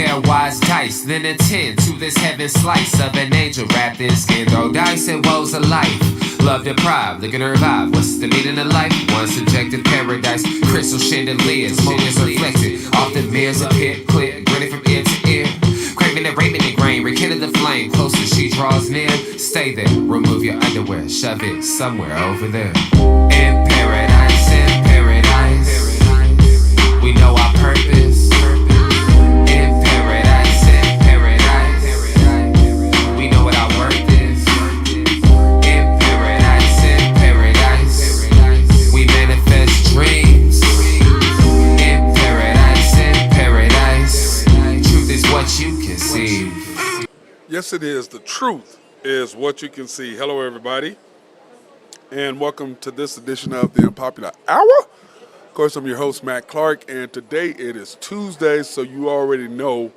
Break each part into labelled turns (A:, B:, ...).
A: pairwise dice, then attend to this heaven slice of an angel wrapped in skin. Throw dice and woes of life. Love deprived, looking to revive. What's the meaning of life? One subjective paradise. Crystal chandeliers, motives reflected off the mirrors. A pit clear, grinning from ear to ear. Craving and raving the grain, rekindle the flame. Closer she draws near. Stay there, remove your underwear, shove it somewhere over there. In paradise, we know our purpose. In paradise, we know what our worth is. In paradise, we manifest dreams. In paradise, truth is what you can see.
B: Yes, it is. The truth is what you can see. Hello, everybody, and welcome to this edition of the Unpopular Hour. Of course, I'm your host, Matt Clark, and today it is Tuesday, so you already know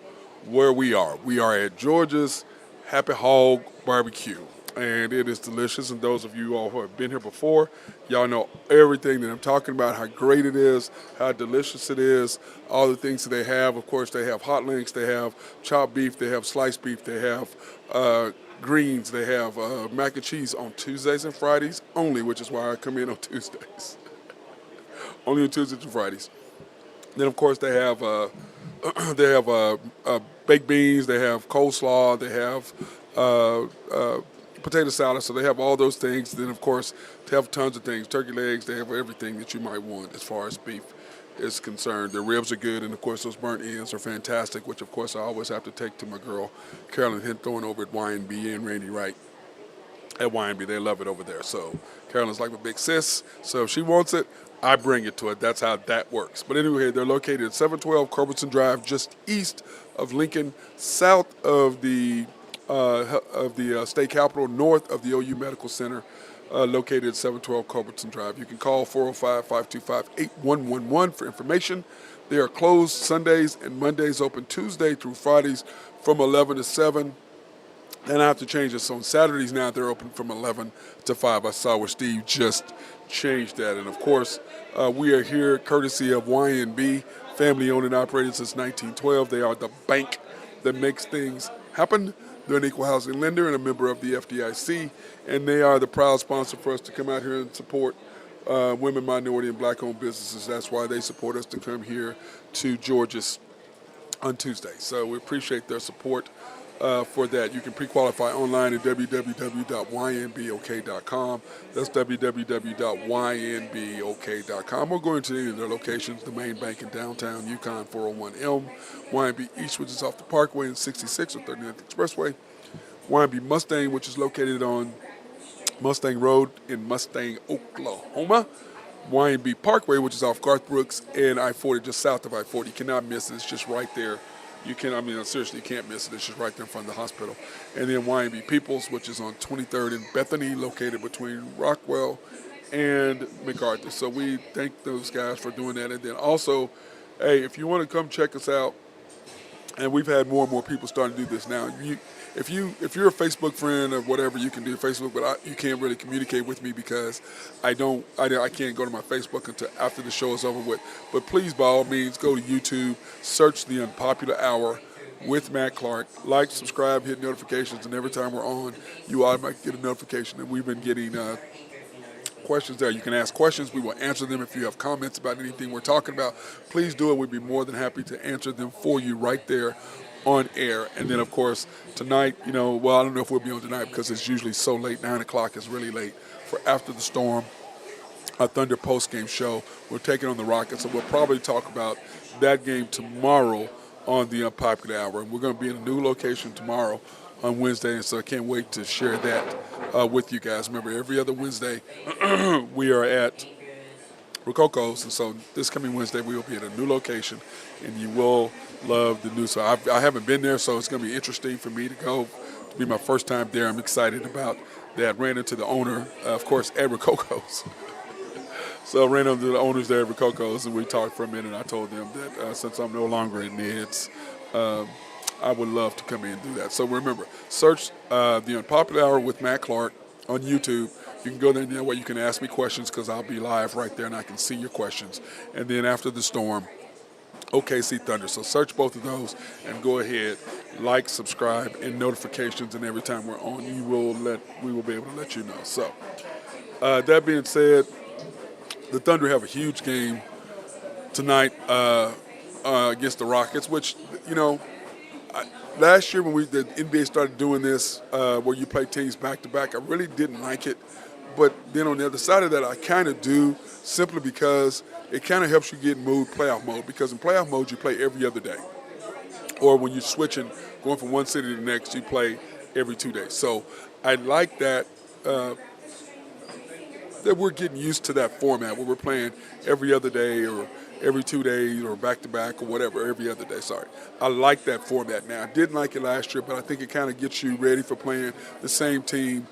B: where we are. We are at Georgia's Happy Hog Barbecue, and it is delicious. And those of you all who have been here before, y'all know everything that I'm talking about, how great it is, how delicious it is, all the things that they have. Of course, they have hot links, they have chopped beef, they have sliced beef, they have greens, they have mac and cheese on Tuesdays and Fridays only, which is why I come in on Tuesdays. Only on Tuesdays and Fridays. Then, of course, they have baked beans, they have coleslaw, they have potato salad, so they have all those things. Then, of course, they have tons of things, turkey legs, they have everything that you might want as far as beef is concerned. The ribs are good, and, of course, those burnt ends are fantastic, which, of course, I always have to take to my girl, Carolyn Hinthorn over at Y&B and Randy Wright. At Y&B, they love it over there. So Carolyn's like my big sis, so if she wants it, I bring it to her. That's how that works. But anyway, they're located at 712 Culbertson Drive, just east of Lincoln, south of the state capitol, north of the OU Medical Center, located at 712 Culbertson Drive. You can call 405-525-8111 for information. They are closed Sundays and Mondays, open Tuesday through Fridays from 11 to 7. And I have to change this. On Saturdays now, they're open from 11 to 5. I saw where Steve just changed that. And, of course, we are here courtesy of Y&B, family-owned and operated since 1912. They are the bank that makes things happen. They're an equal housing lender and a member of the FDIC. And they are the proud sponsor for us to come out here and support women, minority, and black-owned businesses. That's why they support us to come here to Georgia's on Tuesday. So we appreciate their support. For that. You can pre-qualify online at www.ynbok.com. That's www.ynbok.com. Or go into any of their locations, the main bank in downtown Yukon 401 Y&B East, which is off the Parkway and 66 or 39th Expressway, Y&B Mustang, which is located on Mustang Road in Mustang, Oklahoma, Y&B Parkway, which is off Garth Brooks and I-40, just south of I-40. You cannot miss it. It's just right there. Seriously, you can't miss it. It's just right there in front of the hospital. And then Y&B Peoples, which is on 23rd and Bethany, located between Rockwell and MacArthur. So we thank those guys for doing that. And then also, hey, if you want to come check us out, and we've had more and more people starting to do this now. If you're a Facebook friend or whatever, you can do Facebook, but you can't really communicate with me because I can't go to my Facebook until after the show is over with. But please, by all means, go to YouTube, search the Unpopular Hour with Matt Clark, like, subscribe, hit notifications, and every time we're on, you automatically get a notification. And we've been getting questions there. You can ask questions. We will answer them. If you have comments about anything we're talking about, please do it. We'd be more than happy to answer them for you right there on air. And then, of course, tonight, I don't know if we'll be on tonight because it's usually so late. 9 o'clock is really late for After the Storm, a Thunder post-game show. We're taking on the Rockets, so we'll probably talk about that game tomorrow on the Unpopular Hour. And we're going to be in a new location tomorrow on Wednesday, and so I can't wait to share that with you guys. Remember, every other Wednesday we are at Rococo's, and so this coming Wednesday we will be at a new location, and you will love the new. So I haven't been there, so it's going to be interesting for me to go. To be my first time there. I'm excited about that. Ran into the owner, of course, at Rococo's. So I ran into the owners there at Rococo's, and we talked for a minute. I told them that since I'm no longer in NIDS, I would love to come in and do that. So remember, search the Unpopular Hour with Matt Clark on YouTube. You can go there, and that way you can ask me questions because I'll be live right there and I can see your questions. And then After the Storm OKC Thunder. So search both of those and go ahead, like, subscribe, and notifications. And every time we're on, we will be able to let you know. So that being said, the Thunder have a huge game tonight against the Rockets, which, last year when the NBA started doing this, where you play teams back-to-back, I really didn't like it. But then on the other side of that, I kind of do, simply because it kind of helps you get in playoff mode. Because in playoff mode, you play every other day. Or when you're switching, going from one city to the next, you play every 2 days. So I like that that we're getting used to that format where we're playing every other day or every 2 days or back-to-back or whatever, every other day, sorry. I like that format now. I didn't like it last year, but I think it kind of gets you ready for playing the same team,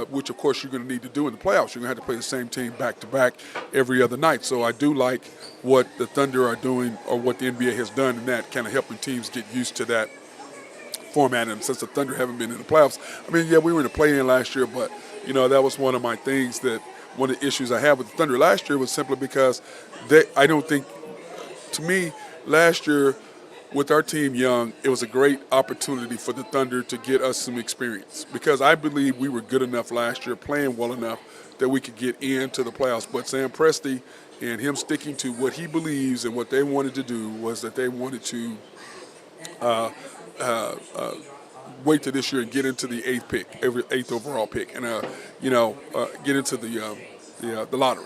B: which, of course, you're going to need to do in the playoffs. You're going to have to play the same team back-to-back every other night. So I do like what the Thunder are doing, or what the NBA has done in that, kind of helping teams get used to that format. And since the Thunder haven't been in the playoffs, I mean, yeah, we were in the play-in last year, but, that was one of my things that one of the issues I had with the Thunder last year was simply because I don't think, to me, last year with our team young, it was a great opportunity for the Thunder to get us some experience, because I believe we were good enough last year, playing well enough, that we could get into the playoffs. But Sam Presti and him sticking to what he believes and what they wanted to do was that they wanted to wait till this year and get into the eighth overall pick, and get into the lottery.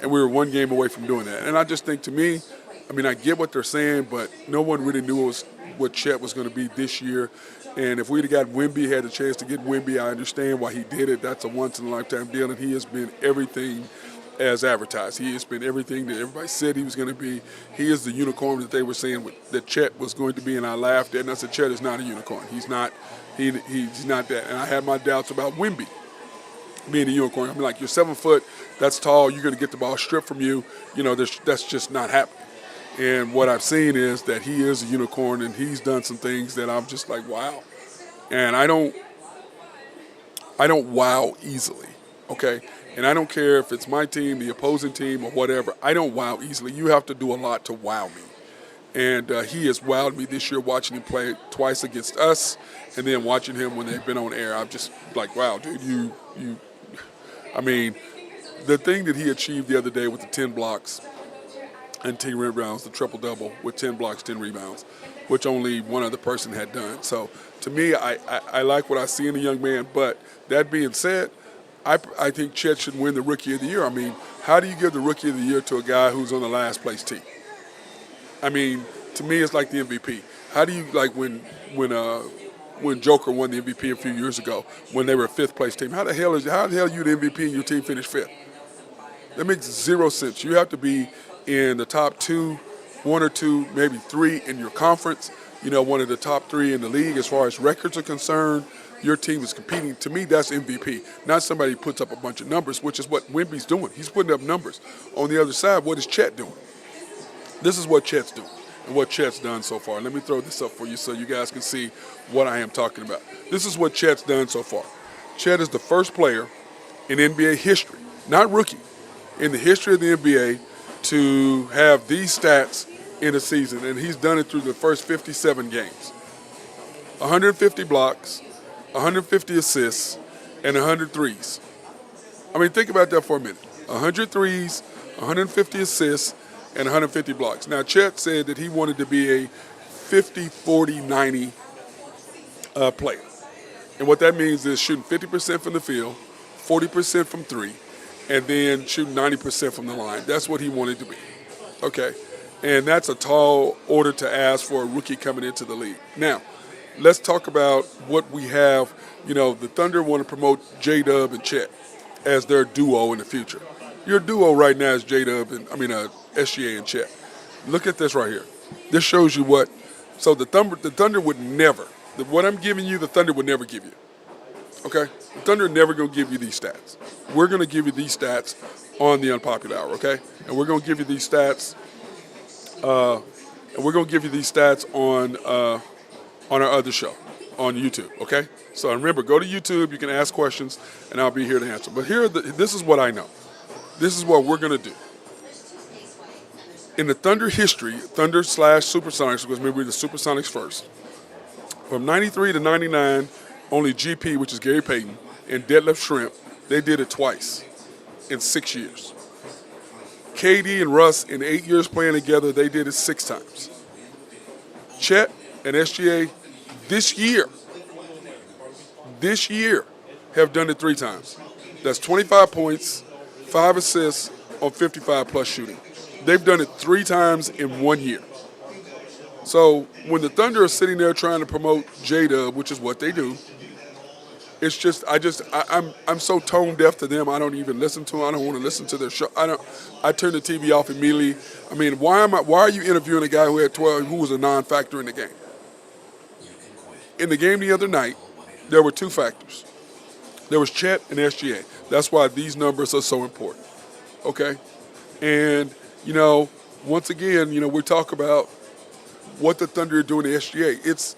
B: And we were one game away from doing that. And I just think, to me, I mean, I get what they're saying, but no one really knew what Chet was going to be this year. And if we'd have got Wemby, had a chance to get Wemby, I understand why he did it. That's a once-in-a-lifetime deal, and he has been everything as advertised. He has been everything that everybody said he was going to be. He is the unicorn that they were saying that Chet was going to be, and I laughed at it, and I said, Chet is not a unicorn. He's not. He's not that. And I had my doubts about Wemby being a unicorn. I mean, like, you're 7 foot, that's tall, you're going to get the ball stripped from you. That's just not happening. And what I've seen is that he is a unicorn, and he's done some things that I'm just like, wow. And I don't wow easily, okay? And I don't care if it's my team, the opposing team, or whatever. I don't wow easily. You have to do a lot to wow me. And he has wowed me this year, watching him play twice against us, and then watching him when they've been on air. I'm just like, wow, dude, I mean, the thing that he achieved the other day with the 10 blocks and 10 rebounds, the triple-double with 10 blocks, 10 rebounds, which only one other person had done. So, to me, I like what I see in a young man. But that being said, I think Chet should win the Rookie of the Year. I mean, how do you give the Rookie of the Year to a guy who's on the last-place team? I mean, to me, it's like the MVP. How do you, like, when Joker won the MVP a few years ago, when they were a fifth-place team? How the hell are you the MVP and your team finished fifth? That makes zero sense. You have to be in the top two, one or two, maybe three in your conference. One of the top three in the league as far as records are concerned. Your team is competing. To me, that's MVP. Not somebody who puts up a bunch of numbers, which is what Wemby's doing. He's putting up numbers. On the other side, what is Chet doing? This is what Chet's doing and what Chet's done so far. Let me throw this up for you so you guys can see what I am talking about. This is what Chet's done so far. Chet is the first player in NBA history, not rookie, in the history of the NBA to have these stats in a season, and he's done it through the first 57 games. 150 blocks, 150 assists, and 100 threes. I mean, think about that for a minute. 100 threes, 150 assists, and 150 blocks. Now, Chet said that he wanted to be a 50, 40, 90 player. And what that means is shooting 50% from the field, 40% from three, and then shooting 90% from the line. That's what he wanted to be. Okay? And that's a tall order to ask for a rookie coming into the league. Now, let's talk about what we have. The Thunder want to promote J-Dub and Chet as their duo in the future. Your duo right now is J-Dub and, SGA and Chet. Look at this right here. This shows you what. So the Thunder would never, what I'm giving you, the Thunder would never give you. Okay? The Thunder are never going to give you these stats. We're going to give you these stats on the Unpopular Hour, okay? And we're going to give you these stats. On our other show on YouTube, okay? So remember, go to YouTube. You can ask questions, and I'll be here to answer. But this is what I know. This is what we're going to do. In the Thunder history, Thunder slash Supersonics, because maybe the Supersonics first. From 93 to 99, only GP, which is Gary Payton, and Deadlift Shrimp, they did it twice in 6 years. KD and Russ, in 8 years playing together, they did it 6 times. Chet and SGA this year, have done it 3 times. That's 25 points, 5 assists on 55-plus shooting. They've done it 3 times in 1 year. So when the Thunder are sitting there trying to promote J-Dub, which is what they do, it's just I'm so tone deaf to them. I don't even listen to them. I don't want to listen to their show. I turn the TV off immediately. I mean, why are you interviewing a guy who had 12, who was a non-factor in the game? In the game the other night, there were 2 factors. There was Chet and SGA. That's why these numbers are so important. Okay? And, once again, we talk about what the Thunder are doing to SGA.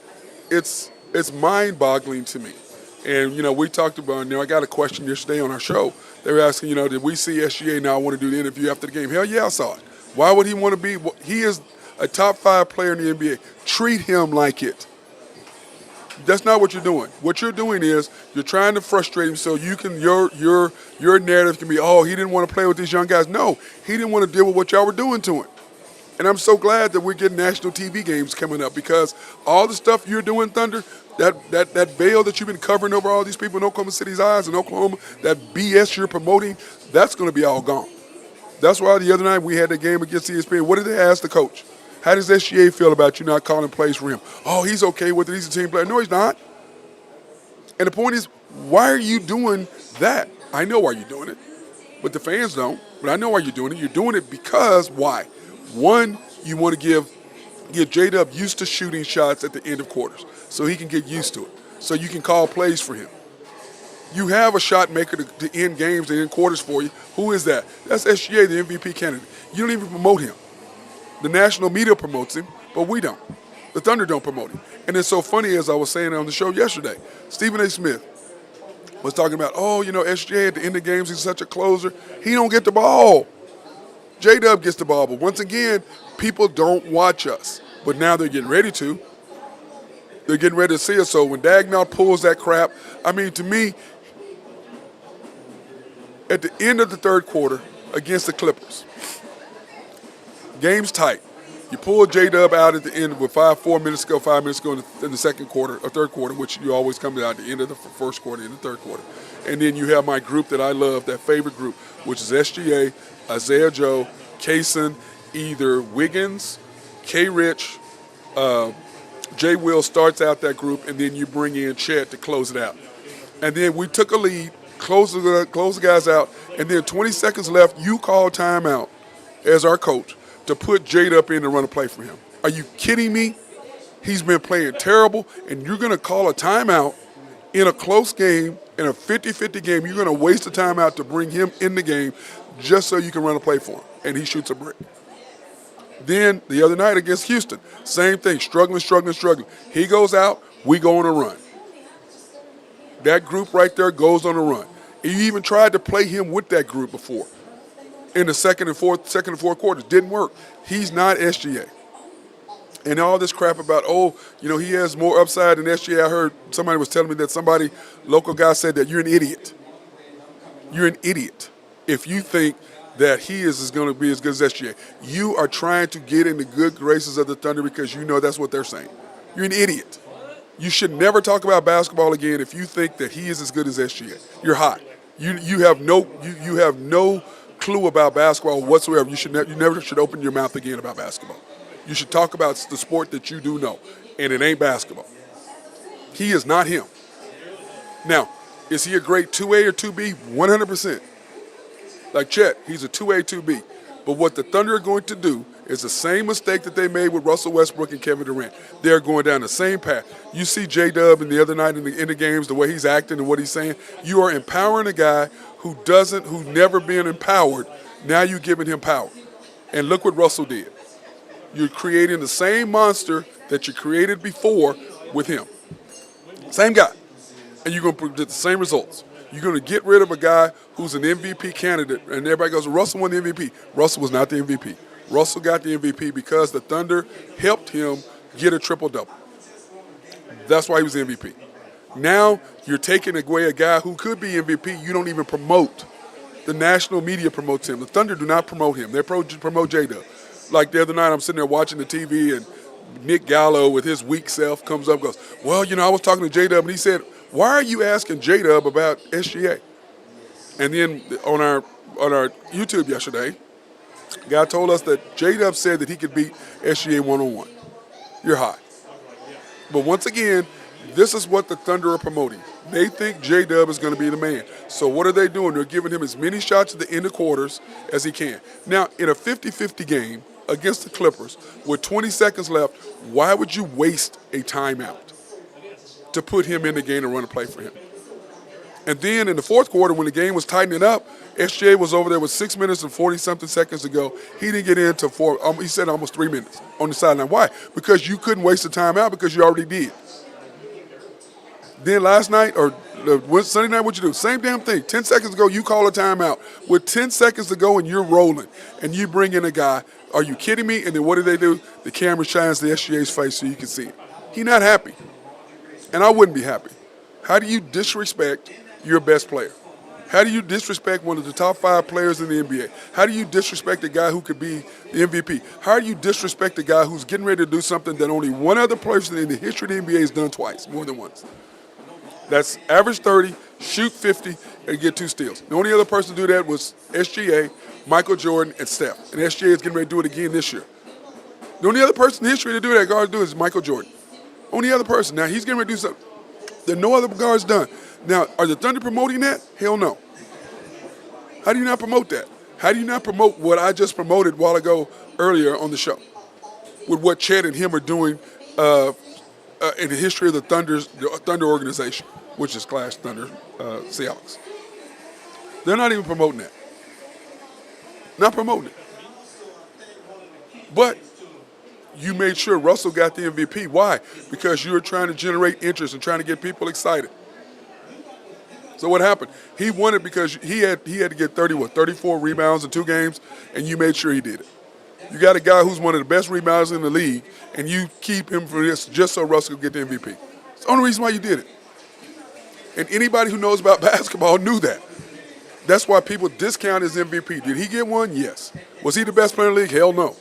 B: It's mind-boggling to me. And, we talked about, I got a question yesterday on our show. They were asking, did we see SGA now want to do the interview after the game? Hell yeah, I saw it. Why would he want to be? He is a top 5 player in the NBA. Treat him like it. That's not what you're doing. What you're doing is you're trying to frustrate him so you can your narrative can be, oh, he didn't want to play with these young guys. No, he didn't want to deal with what y'all were doing to him. And I'm so glad that we're getting national TV games coming up because all the stuff you're doing, Thunder, that veil that you've been covering over all these people in Oklahoma City's eyes in Oklahoma, that BS you're promoting, that's going to be all gone. That's why the other night we had the game against ESPN. What did they ask the coach? How does SGA feel about you not calling plays for him? Oh, he's okay with it. He's a team player. No, he's not. And the point is, why are you doing that? I know why you're doing it, but the fans don't. But I know why you're doing it. You're doing it because why? One, you want to get J-Dub used to shooting shots at the end of quarters so he can get used to it, so you can call plays for him. You have a shot maker to end games and end quarters for you. Who is that? That's SGA, the MVP candidate. You don't even promote him. The national media promotes him, but we don't. The Thunder don't promote him. And it's so funny, as I was saying on the show yesterday, Stephen A. Smith was talking about, SGA at the end of games, he's such a closer. He don't get the ball. J-Dub gets the ball. But once again, people don't watch us. But now they're getting ready to. They're getting ready to see us. So when Dagnall pulls that crap, to me, at the end of the third quarter against the Clippers, game's tight. You pull J-Dub out at the end with 5 minutes ago in the second quarter or third quarter, which you always come out at the end of the first quarter and the third quarter. And then you have my group that I love, that favorite group, which is SGA, Isaiah Joe, Kaysen, either Wiggins, K-Rich, Jay Will starts out that group, and then you bring in Chet to close it out. And then we took a lead, close the guys out, and then 20 seconds left, you call timeout as our coach to put J-Dub in to run a play for him. Are you kidding me? He's been playing terrible, and you're going to call a timeout in a close game, in a 50-50 game. You're going to waste a timeout to bring him in the game just so you can run a play for him, and he shoots a brick. Then the other night against Houston, same thing, struggling. He goes out, we go on a run. That group right there goes on a run. And you even tried to play him with that group before in the second and fourth quarters. Didn't work. He's not SGA. And all this crap about, he has more upside than SGA. I heard somebody was telling me that local guy said that you're an idiot. You're an idiot if you think that he is going to be as good as SGA. You are trying to get in the good graces of the Thunder because you know that's what they're saying. You're an idiot. You should never talk about basketball again if you think that he is as good as SGA. You're hot. You have no clue about basketball whatsoever. You never should open your mouth again about basketball. You should talk about the sport that you do know, and it ain't basketball. He is not him. Now, is he a great 2A or 2B? 100%. Like Chet, he's a 2A, 2B. But what the Thunder are going to do is the same mistake that they made with Russell Westbrook and Kevin Durant. They're going down the same path. You see J-Dub the other night in the games, the way he's acting and what he's saying. You are empowering a guy who's never been empowered. Now you're giving him power. And look what Russell did. You're creating the same monster that you created before with him. Same guy. And you're going to get the same results. You're going to get rid of a guy who's an MVP candidate, and everybody goes, Russell won the MVP. Russell was not the MVP. Russell got the MVP because the Thunder helped him get a triple-double. That's why he was MVP. Now you're taking away a guy who could be MVP. You don't even promote. The national media promotes him. The Thunder do not promote him. They promote J-Dub. Like the other night, I'm sitting there watching the TV, and Nick Gallo, with his weak self, comes up and goes, well, I was talking to J-Dub, and he said, why are you asking J-Dub about SGA? And then on our YouTube yesterday, a guy told us that J-Dub said that he could beat SGA one-on-one. You're high. But once again, this is what the Thunder are promoting. They think J-Dub is going to be the man. So what are they doing? They're giving him as many shots at the end of quarters as he can. Now, in a 50-50 game against the Clippers with 20 seconds left, why would you waste a timeout to put him in the game and run a play for him? And then in the fourth quarter, when the game was tightening up, SGA was over there with 6 minutes and 40-something seconds to go. He didn't get in until he said almost 3 minutes on the sideline. Why? Because you couldn't waste the timeout because you already did. Then last night, or Sunday night, what you do? Same damn thing. 10 seconds ago, you call a timeout. With 10 seconds to go and you're rolling, and you bring in a guy, are you kidding me? And then what do? The camera shines the SGA's face so you can see it. He's not happy. And I wouldn't be happy. How do you disrespect your best player? How do you disrespect one of the top 5 players in the NBA? How do you disrespect a guy who could be the MVP? How do you disrespect a guy who's getting ready to do something that only one other person in the history of the NBA has done twice, more than once? That's average 30, shoot 50, and get 2 steals. The only other person to do that was SGA, Michael Jordan, and Steph. And SGA is getting ready to do it again this year. The only other person in history to do that guard do is Michael Jordan. Only other person. Now, he's getting ready to do something that no other guard's done. Now, are the Thunder promoting that? Hell no. How do you not promote that? How do you not promote what I just promoted a while ago earlier on the show with what Chet and him are doing in the history of the Thunder organization, which is Clash Thunder Seahawks? They're not even promoting that. Not promoting it. But you made sure Russell got the MVP. Why? Because you were trying to generate interest and trying to get people excited. So what happened? He won it because he had to get 34 rebounds in 2 games, and you made sure he did it. You got a guy who's one of the best rebounders in the league, and you keep him for this just so Russell could get the MVP. It's the only reason why you did it. And anybody who knows about basketball knew that. That's why people discount his MVP. Did he get one? Yes. Was he the best player in the league? Hell no.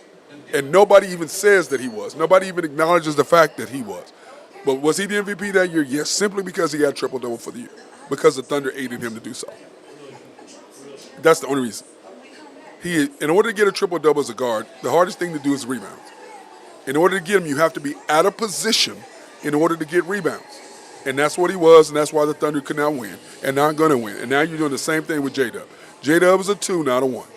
B: And nobody even says that he was. Nobody even acknowledges the fact that he was. But was he the MVP that year? Yes, simply because he got a triple-double for the year. Because the Thunder aided him to do so. That's the only reason. In order to get a triple-double as a guard, the hardest thing to do is rebounds. In order to get them, you have to be out of position in order to get rebounds. And that's what he was, and that's why the Thunder could not win and not going to win. And now you're doing the same thing with J-Dub. J-Dub is a 2, not a 1.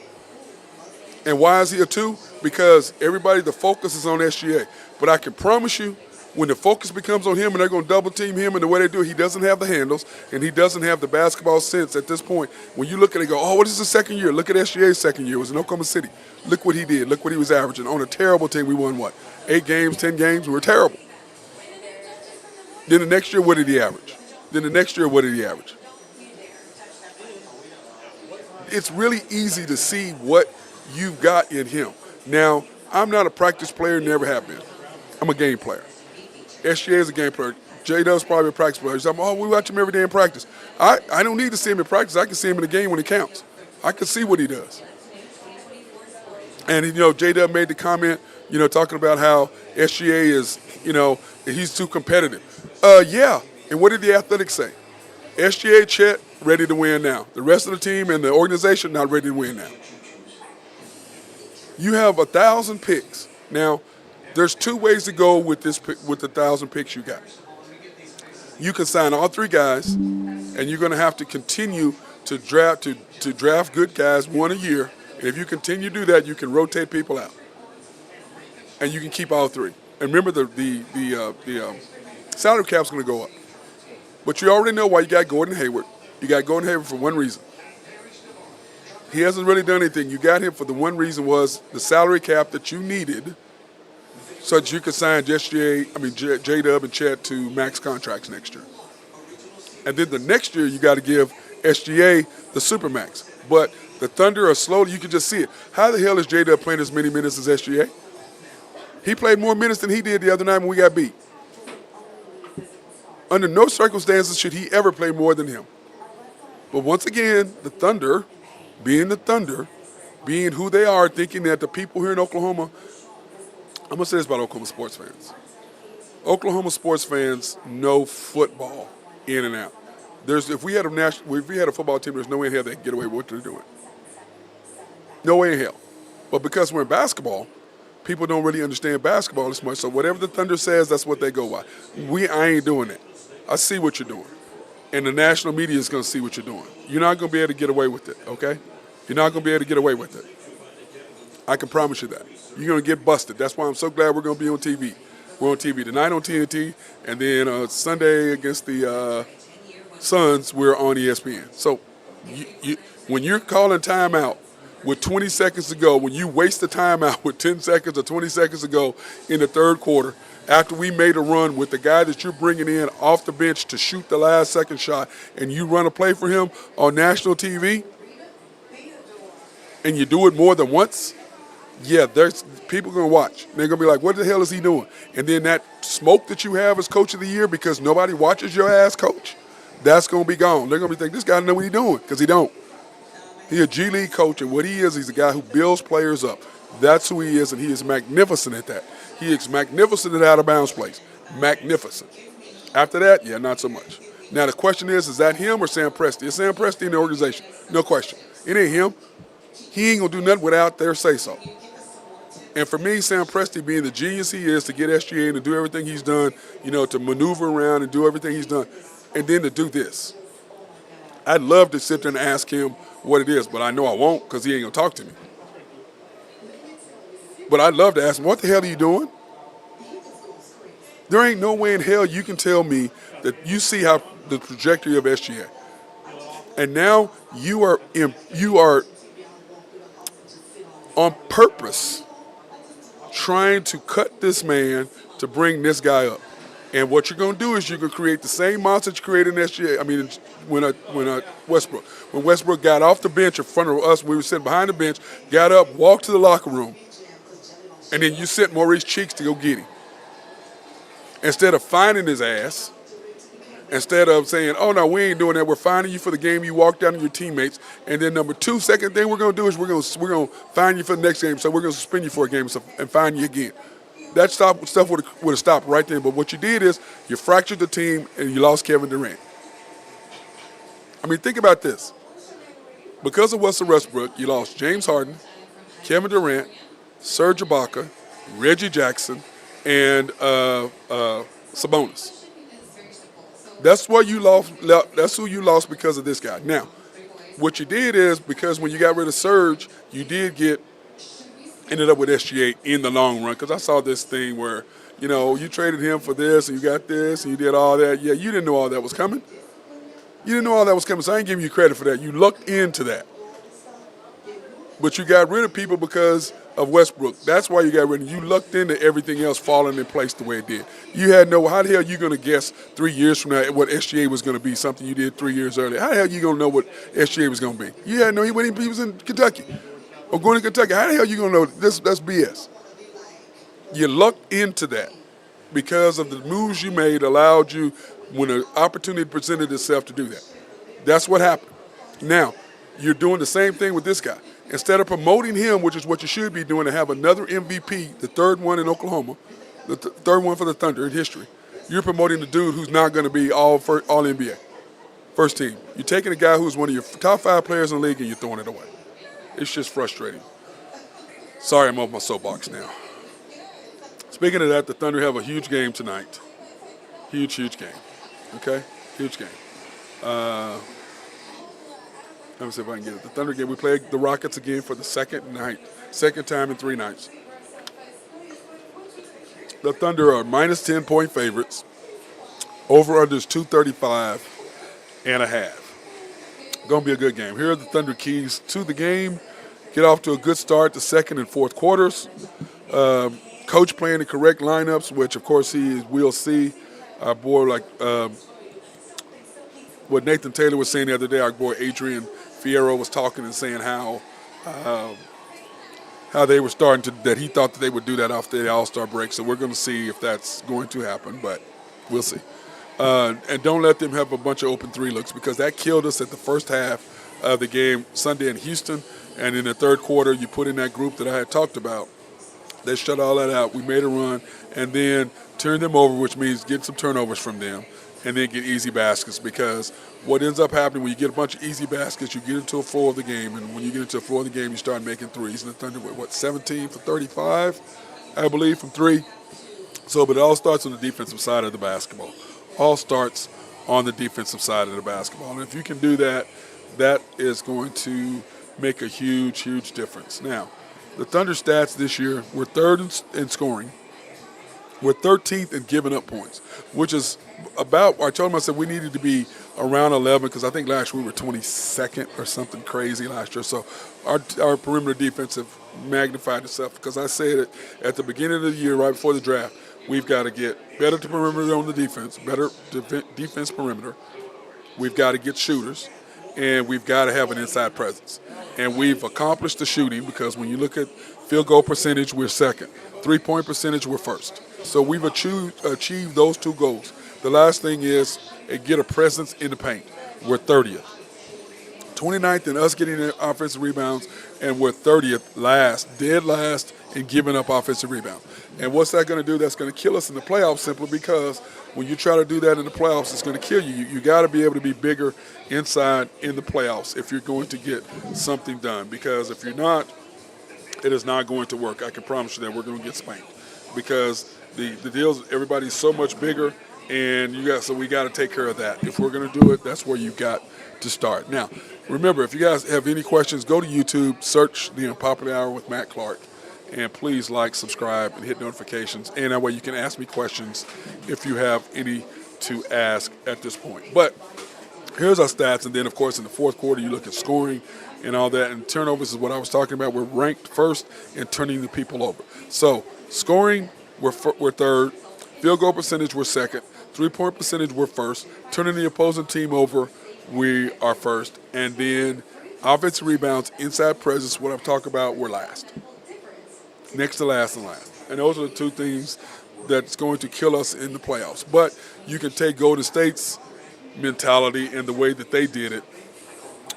B: And why is he a 2? Because the focus is on SGA. But I can promise you, when the focus becomes on him and they're going to double team him and the way they do it, he doesn't have the handles and he doesn't have the basketball sense at this point. When you look at it and go, oh, what is the second year? Look at SGA's second year. It was in Oklahoma City. Look what he did. Look what he was averaging. On a terrible team, we won what? 8 games, 10 games? We were terrible. Then the next year, what did he average? It's really easy to see what you've got in him. Now, I'm not a practice player, never have been. I'm a game player. SGA is a game player. J-Dub's probably a practice player. He's like, oh, we watch him every day in practice. I don't need to see him in practice. I can see him in the game when it counts. I can see what he does. And, J-Dub made the comment, talking about how SGA is, he's too competitive. Yeah. And what did the Athletics say? SGA, Chet, ready to win now. The rest of the team and the organization not ready to win now. You have 1,000 picks. Now, there's 2 ways to go with the 1,000 picks you got. You can sign all 3 guys, and you're going to have to continue to draft good guys, 1 a year. And if you continue to do that, you can rotate people out, and you can keep all 3. And remember, the salary cap's going to go up. But you already know why you got Gordon Hayward. You got Gordon Hayward for one reason. He hasn't really done anything. You got him for the one reason was the salary cap that you needed, so that you could sign J-Dub and Chet to max contracts next year. And then the next year, you got to give SGA the supermax. But The Thunder are slowly, you can just see it. How the hell is J-Dub playing as many minutes as SGA? He played more minutes than he did the other night when we got beat. Under no circumstances should he ever play more than him. But once again, the Thunder, being who they are, thinking that the people here in Oklahoma, I'm going to say this about Oklahoma sports fans. Oklahoma sports fans know football in and out. If we had a football team, there's no way in hell they can get away with what they're doing. No way in hell. But because we're in basketball, people don't really understand basketball as much. So whatever the Thunder says, that's what they go by. I ain't doing that. I see what you're doing. And the national media is going to see what you're doing. You're not going to be able to get away with it, okay? You're not going to be able to get away with it. I can promise you that. You're going to get busted. That's why I'm so glad we're going to be on TV. We're on TV tonight on TNT, and then Sunday against the Suns, we're on ESPN. So when you're calling timeout with 20 seconds to go, when you waste the timeout with 10 seconds or 20 seconds to go in the third quarter, after we made a run with the guy that you're bringing in off the bench to shoot the last second shot, and you run a play for him on national TV, and you do it more than once, yeah, there's people going to watch. They're going to be like, what the hell is he doing? And then that smoke that you have as coach of the year because nobody watches your ass coach, that's going to be gone. They're going to be thinking, this guy know what he's doing, because he don't. He's a G League coach, and what he is, he's a guy who builds players up. That's who he is, and he is magnificent at that. He is magnificent at out-of-bounds plays. Magnificent. After that, yeah, not so much. Now, the question is that him or Sam Presti? Is Sam Presti in the organization? No question. It ain't him. He ain't going to do nothing without their say-so. And for me, Sam Presti, being the genius he is to get SGA and to do everything he's done, to maneuver around and do everything he's done, and then to do this. I'd love to sit there and ask him what it is, but I know I won't because he ain't going to talk to me. But I'd love to ask him, what the hell are you doing? There ain't no way in hell you can tell me that you see how the trajectory of SGA. And now you are on purpose trying to cut this man to bring this guy up. And what you're going to do is you're going to create the same monster you created in SGA. I mean, when Westbrook. When Westbrook got off the bench in front of us, we were sitting behind the bench, got up, walked to the locker room, and then you sent Maurice Cheeks to go get him. Instead of finding his ass, instead of saying, oh, no, we ain't doing that, we're finding you for the game you walked down to your teammates. And then second thing we're going to do is we're going to find you for the next game, so we're going to suspend you for a game and find you again. That stuff would have stopped right there. But what you did is you fractured the team and you lost Kevin Durant. I mean, think about this. Because of Russell Westbrook, you lost James Harden, Kevin Durant, Serge Ibaka, Reggie Jackson, and Sabonis. That's why you lost. That's who you lost because of this guy. Now, what you did is because when you got rid of Serge, you ended up with SGA in the long run. Because I saw this thing where you traded him for this and you got this and you did all that. Yeah, you didn't know all that was coming. You didn't know all that was coming, so I ain't giving you credit for that. You looked into that. But you got rid of people because of Westbrook. That's why you got rid of him. You looked into everything else falling in place the way it did. You had how the hell are you going to guess 3 years from now what SGA was going to be, something you did 3 years earlier? How the hell are you going to know what SGA was going to be? You had no, he was in Kentucky. Or going to Kentucky. How the hell are you going to know this? That's BS. You lucked into that because of the moves you made allowed you when an opportunity presented itself to do that. That's what happened. Now, you're doing the same thing with this guy. Instead of promoting him, which is what you should be doing, to have another MVP, the third one in Oklahoma, the third one for the Thunder in history, you're promoting the dude who's not going to be all NBA, first team. You're taking a guy who's one of your top 5 players in the league and you're throwing it away. It's just frustrating. Sorry, I'm off my soapbox now. Speaking of that, the Thunder have a huge game tonight. Huge game. Okay? Huge game. Let me see if I can get it. The Thunder game, we play the Rockets again for the second time in 3 nights. The Thunder are minus 10-point favorites. Over-under is 235.5. Going to be a good game. Here are the Thunder keys to the game. Get off to a good start the second and fourth quarters. Coach playing the correct lineups, which, of course, we'll see. Our boy, what Nathan Taylor was saying the other day, our boy Adrian Fierro was talking and saying how they were starting to, that he thought that they would do that after the All-Star break. So we're going to see if that's going to happen, but we'll see. And don't let them have a bunch of open three looks, because that killed us at the first half of the game Sunday in Houston. And in the third quarter, you put in that group that I had talked about. They shut all that out. We made a run and then turned them over, which means get some turnovers from them and then get easy baskets, because what ends up happening when you get a bunch of easy baskets, you get into a flow of the game, and when you get into a flow of the game, you start making threes. And the Thunder were, 17 for 35, I believe, from three. So, but it all starts on the defensive side of the basketball. All starts on the defensive side of the basketball. And if you can do that, that is going to make a huge, huge difference. Now, the Thunder stats this year, we're third in scoring. We're 13th in giving up points, which is about, I told him, I said we needed to be around 11, because I think last year we were 22nd or something crazy last year. So our perimeter defense have magnified itself, because I said it at the beginning of the year, right before the draft, we've got to get better to perimeter on the defense, better defense perimeter. We've got to get shooters, and we've got to have an inside presence. And we've accomplished the shooting, because when you look at field goal percentage, we're second. 3-point percentage, we're first. So we've achieved those two goals. The last thing is get a presence in the paint. We're 30th. 29th in us getting offensive rebounds, and we're 30th dead last in giving up offensive rebounds. And what's that going to do? That's going to kill us in the playoffs, simply because when you try to do that in the playoffs, it's going to kill you. You got to be able to be bigger inside in the playoffs if you're going to get something done, because if you're not, it is not going to work. I can promise you that we're going to get spanked, because the deals, everybody's so much bigger, and so we got to take care of that. If we're going to do it, that's where you've got to start. Now, remember, if you guys have any questions, go to YouTube, search the Unpopular Hour with Matt Clark, and please like, subscribe, and hit notifications. And that way you can ask me questions if you have any to ask at this point. But here's our stats, and then, of course, in the fourth quarter, you look at scoring and all that, and turnovers is what I was talking about. We're ranked first in turning the people over. So scoring, we're third. Field goal percentage, we're second. 3-point percentage, we're first. Turning the opposing team over, we are first. And then offensive rebounds, inside presence, what I'm talking about, we're last. Next to last and last. And those are the two things that's going to kill us in the playoffs. But you can take Golden State's mentality and the way that they did it,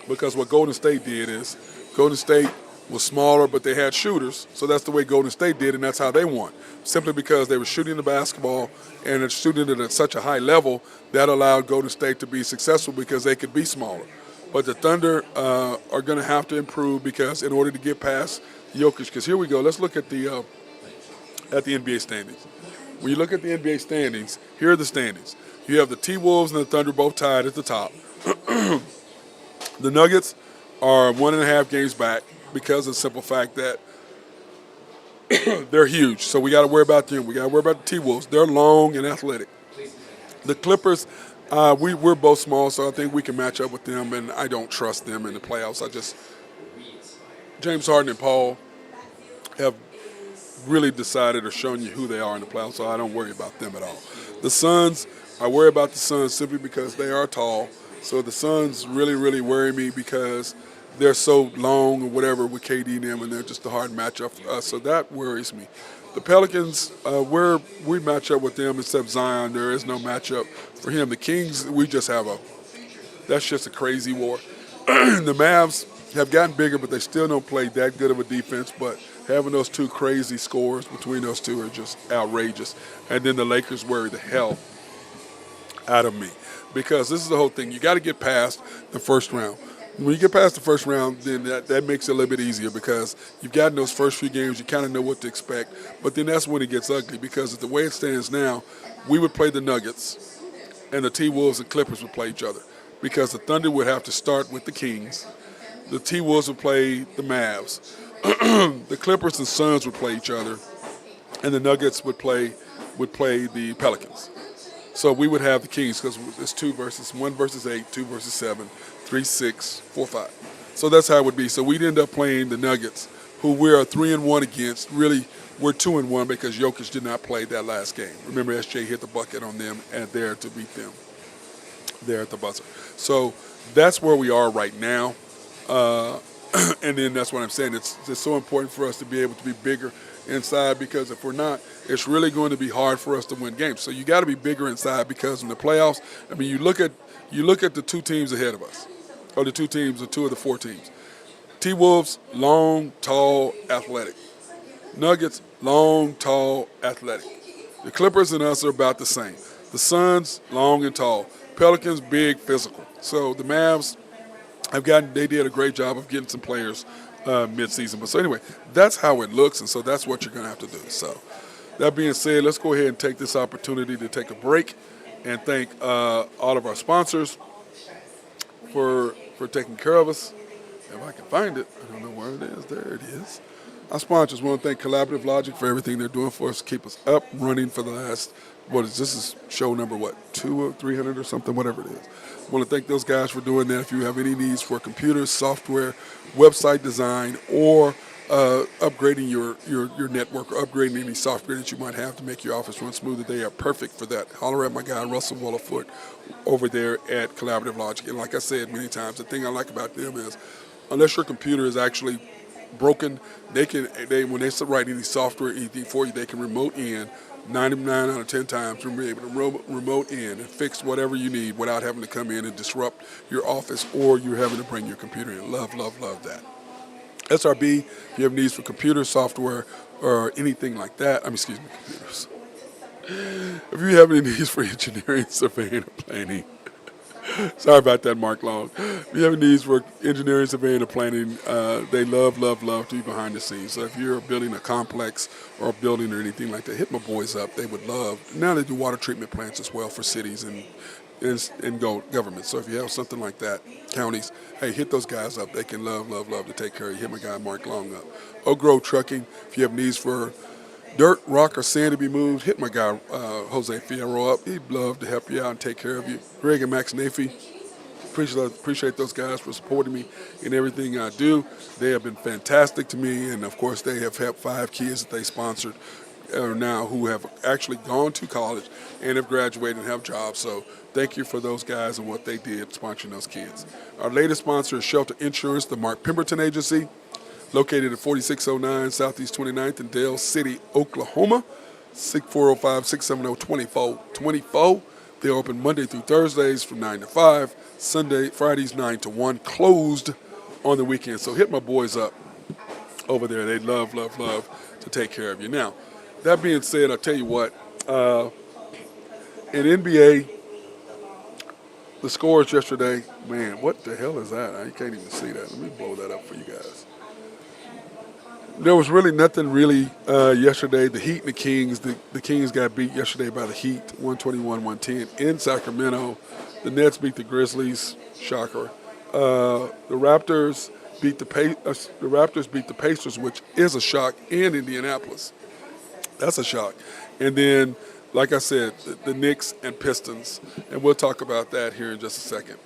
B: because what Golden State did is Golden State was smaller, but they had shooters. So that's the way Golden State did, and that's how they won. Simply because they were shooting the basketball and it's shooting it at such a high level that allowed Golden State to be successful, because they could be smaller. But the Thunder are going to have to improve, because in order to get past Jokic, because here we go, let's look at the NBA standings. When you look at the NBA standings, here are the standings. You have the T-Wolves and the Thunder both tied at the top. The Nuggets are 1.5 games back, because of the simple fact that they're huge. So we got to worry about them. We got to worry about the T-Wolves. They're long and athletic. The Clippers, we're both small, so I think we can match up with them, and I don't trust them in the playoffs. James Harden and Paul have really decided or shown you who they are in the playoffs, so I don't worry about them at all. The Suns, I worry about the Suns simply because they are tall. So the Suns really, really worry me, because they're so long or whatever with KD and them, and they're just a hard matchup for us. So that worries me. The Pelicans, we match up with them, except Zion. There is no matchup for him. The Kings, that's just a crazy war. The Mavs have gotten bigger, but they still don't play that good of a defense. But having those two crazy scores between those two are just outrageous. And then the Lakers worry the hell out of me, because this is the whole thing. You got to get past the first round. When you get past the first round, then that makes it a little bit easier, because you've gotten those first few games, you kind of know what to expect. But then that's when it gets ugly, because the way it stands now, we would play the Nuggets, and the T-Wolves and Clippers would play each other, because the Thunder would have to start with the Kings. The T-Wolves would play the Mavs. The Clippers and Suns would play each other, and the Nuggets would play the Pelicans. So we would have the Kings, because it's 1 versus 8, 2 versus 7, 3, 6, 4, 5. So that's how it would be. So we'd end up playing the Nuggets, who we are 3-1 against. Really, we're 2-1 because Jokic did not play that last game. Remember, SJ hit the bucket on them and there to beat them there at the buzzer. So that's where we are right now. And then that's what I'm saying. It's just so important for us to be able to be bigger inside because if we're not, it's really going to be hard for us to win games. So you got to be bigger inside because in the playoffs, I mean, you look at the two teams ahead of us, or the two teams, or two of the four teams. T-Wolves, long, tall, athletic. Nuggets, long, tall, athletic. The Clippers and us are about the same. The Suns, long and tall. Pelicans, big, physical. So the Mavs, they did a great job of getting some players mid-season. But so anyway, that's how it looks, and so that's what you're going to have to do. So that being said, let's go ahead and take this opportunity to take a break and thank all of our sponsors for taking care of us. If I can find it, I don't know where it is. There it is. Our sponsors want to thank Collaborative Logic for everything they're doing for us to keep us up running for the last, this is show number, 2 or 300 or something, whatever it is. I want to thank those guys for doing that. If you have any needs for computers, software, website design, or upgrading your network or upgrading any software that you might have to make your office run smoother, they are perfect for that. Holler at my guy, Russell Wallafoot, over there at Collaborative Logic. And like I said many times, the thing I like about them is unless your computer is actually broken, when they write any software, anything for you, they can remote in 99 out of 10 times. You'll be able to remote in and fix whatever you need without having to come in and disrupt your office or you're having to bring your computer in. Love, love, love that. SRB, if you have needs for computers, software, or anything like that, computers. If you have any needs for engineering, surveying, or planning, sorry about that, Mark Long. If you have any needs for engineering, surveying, or planning, they love, love, love to be behind the scenes. So if you're building a complex or a building or anything like that, hit my boys up. They would love. Now they do water treatment plants as well for cities and government. So if you have something like that, counties, hey, hit those guys up. They can love, love, love to take care of you. Hit my guy Mark Long up. Oak Grove Trucking, if you have needs for dirt, rock, or sand to be moved, hit my guy Jose Fierro up. He'd love to help you out and take care of you. Greg and Max Nafee, appreciate those guys for supporting me in everything I do. They have been fantastic to me, and of course they have helped 5 kids that they sponsored now who have actually gone to college and have graduated and have jobs. So thank you for those guys and what they did sponsoring those kids. Our latest sponsor is Shelter Insurance, the Mark Pemberton Agency, located at 4609 Southeast 29th in Dale City, Oklahoma, 405-670-2424. They're open Monday through Thursdays from 9 to 5, Fridays 9 to 1, closed on the weekend. So hit my boys up over there. They love, love, love to take care of you. Now, that being said, I'll tell you what, in NBA, the scores yesterday, man, what the hell is that? You can't even see that. Let me blow that up for you guys. There was really nothing yesterday. The Heat and the Kings. The Kings got beat yesterday by the Heat, 121-110 in Sacramento. The Nets beat the Grizzlies. Shocker. The Raptors beat the Pacers, which is a shock, in Indianapolis. That's a shock. And then, like I said, the Knicks and Pistons, and we'll talk about that here in just a second.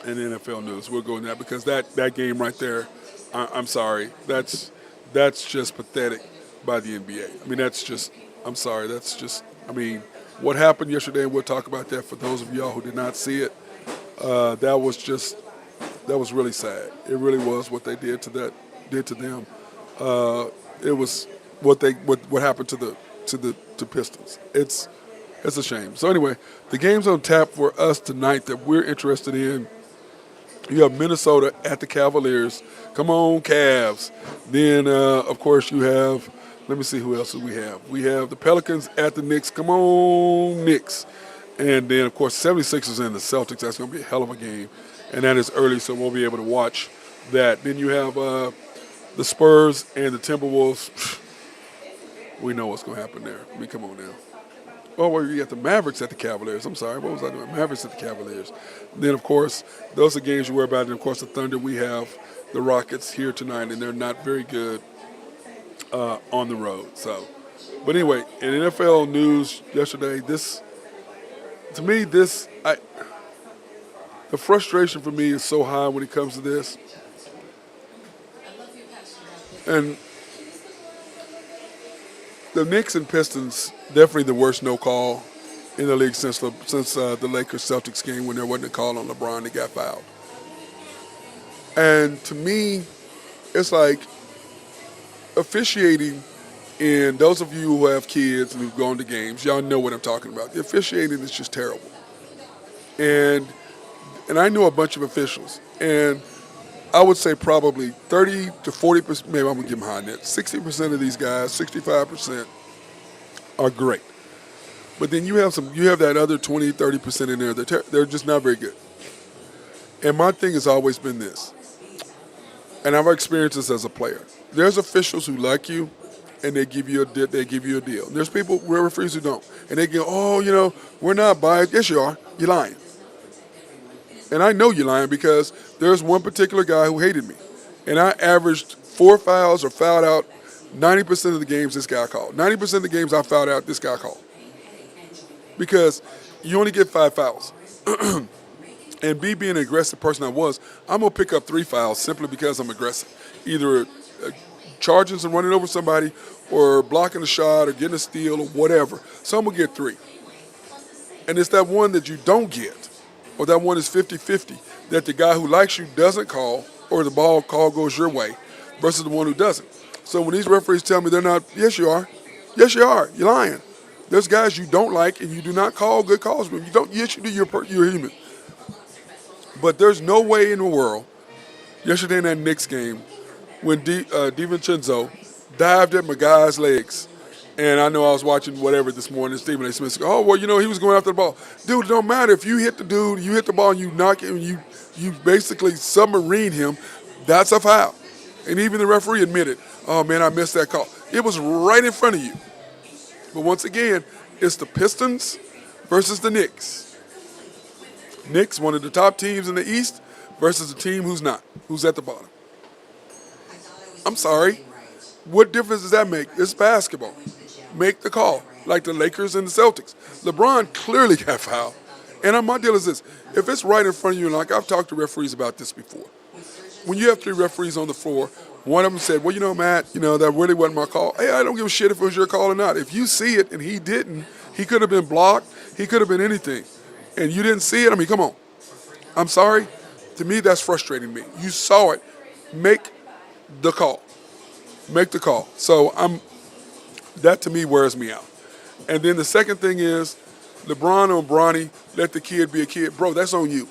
B: And NFL news, we'll go in that because that game right there, I'm sorry, that's just pathetic by the NBA. I mean, what happened yesterday, and we'll talk about that for those of y'all who did not see it. That was really sad. It really was what they did to them. It was what happened to the Pistons. It's a shame. So anyway, the games on tap for us tonight that we're interested in. You have Minnesota at the Cavaliers. Come on, Cavs. Then, of course, you have, let me see who else we have. We have the Pelicans at the Knicks. Come on, Knicks. And then, of course, 76ers and the Celtics. That's going to be a hell of a game. And that is early, so we'll be able to watch that. Then you have the Spurs and the Timberwolves. We know what's going to happen there. I mean, come on now. Oh, well, you got the Mavericks at the Cavaliers. I'm sorry, what was I doing? Mavericks at the Cavaliers. Then, of course, those are games you worry about. And, of course, the Thunder, we have the Rockets here tonight, and they're not very good on the road. So, but anyway, in NFL news yesterday, the frustration for me is so high when it comes to this. And the Knicks and Pistons, definitely the worst no call in the league since the Lakers-Celtics game when there wasn't a call on LeBron that got fouled. And to me, it's like officiating. And those of you who have kids and who've gone to games, y'all know what I'm talking about. The officiating is just terrible. And I know a bunch of officials, and I would say probably 30 to 40%, maybe I'm gonna give them high net. 60% of these guys, 65% are great. But then you have that other 20, 30% in there. They're just not very good. And my thing has always been this, and I've experienced this as a player. There's officials who like you, and they give you a deal. There's people, referees who don't, and they go, oh, we're not biased. Yes, you are. You're lying. And I know you're lying because there's one particular guy who hated me, and I averaged 4 fouls or fouled out 90% of the games this guy called. 90% of the games I fouled out, this guy called. Because you only get 5 fouls. And being an aggressive person I'm going to pick up 3 fouls simply because I'm aggressive. Either charging and running over somebody or blocking a shot or getting a steal or whatever. So I'm going to get 3. And it's that one that you don't get, or that one is 50-50, that the guy who likes you doesn't call, or the ball call goes your way, versus the one who doesn't. So when these referees tell me they're not, yes, you are. Yes, you are. You're lying. There's guys you don't like, and you do not call good calls with them. You don't. Yes, you do. You're human. But there's no way in the world, yesterday in that Knicks game, when DiVincenzo dived at my guy's legs, and I know I was watching whatever this morning, Stephen A. Smith said, oh, well, he was going after the ball. Dude, it don't matter. If you hit the dude, you hit the ball, and you knock it, and you basically submarine him, that's a foul. And even the referee admitted, oh, man, I missed that call. It was right in front of you. But once again, it's the Pistons versus the Knicks. Knicks, one of the top teams in the East, versus a team who's not, who's at the bottom. I'm sorry. What difference does that make? It's basketball. Make the call, like the Lakers and the Celtics. LeBron clearly got fouled. And my deal is this. If it's right in front of you, and like I've talked to referees about this before, when you have 3 referees on the floor, one of them said, well, Matt, that really wasn't my call. Hey, I don't give a shit if it was your call or not. If you see it and he didn't, he could have been blocked. He could have been anything. And you didn't see it? I mean, come on. I'm sorry. To me, that's frustrating me. You saw it. Make the call. Make the call. So that to me wears me out. And then the second thing is LeBron on Bronny, let the kid be a kid. Bro, that's on you.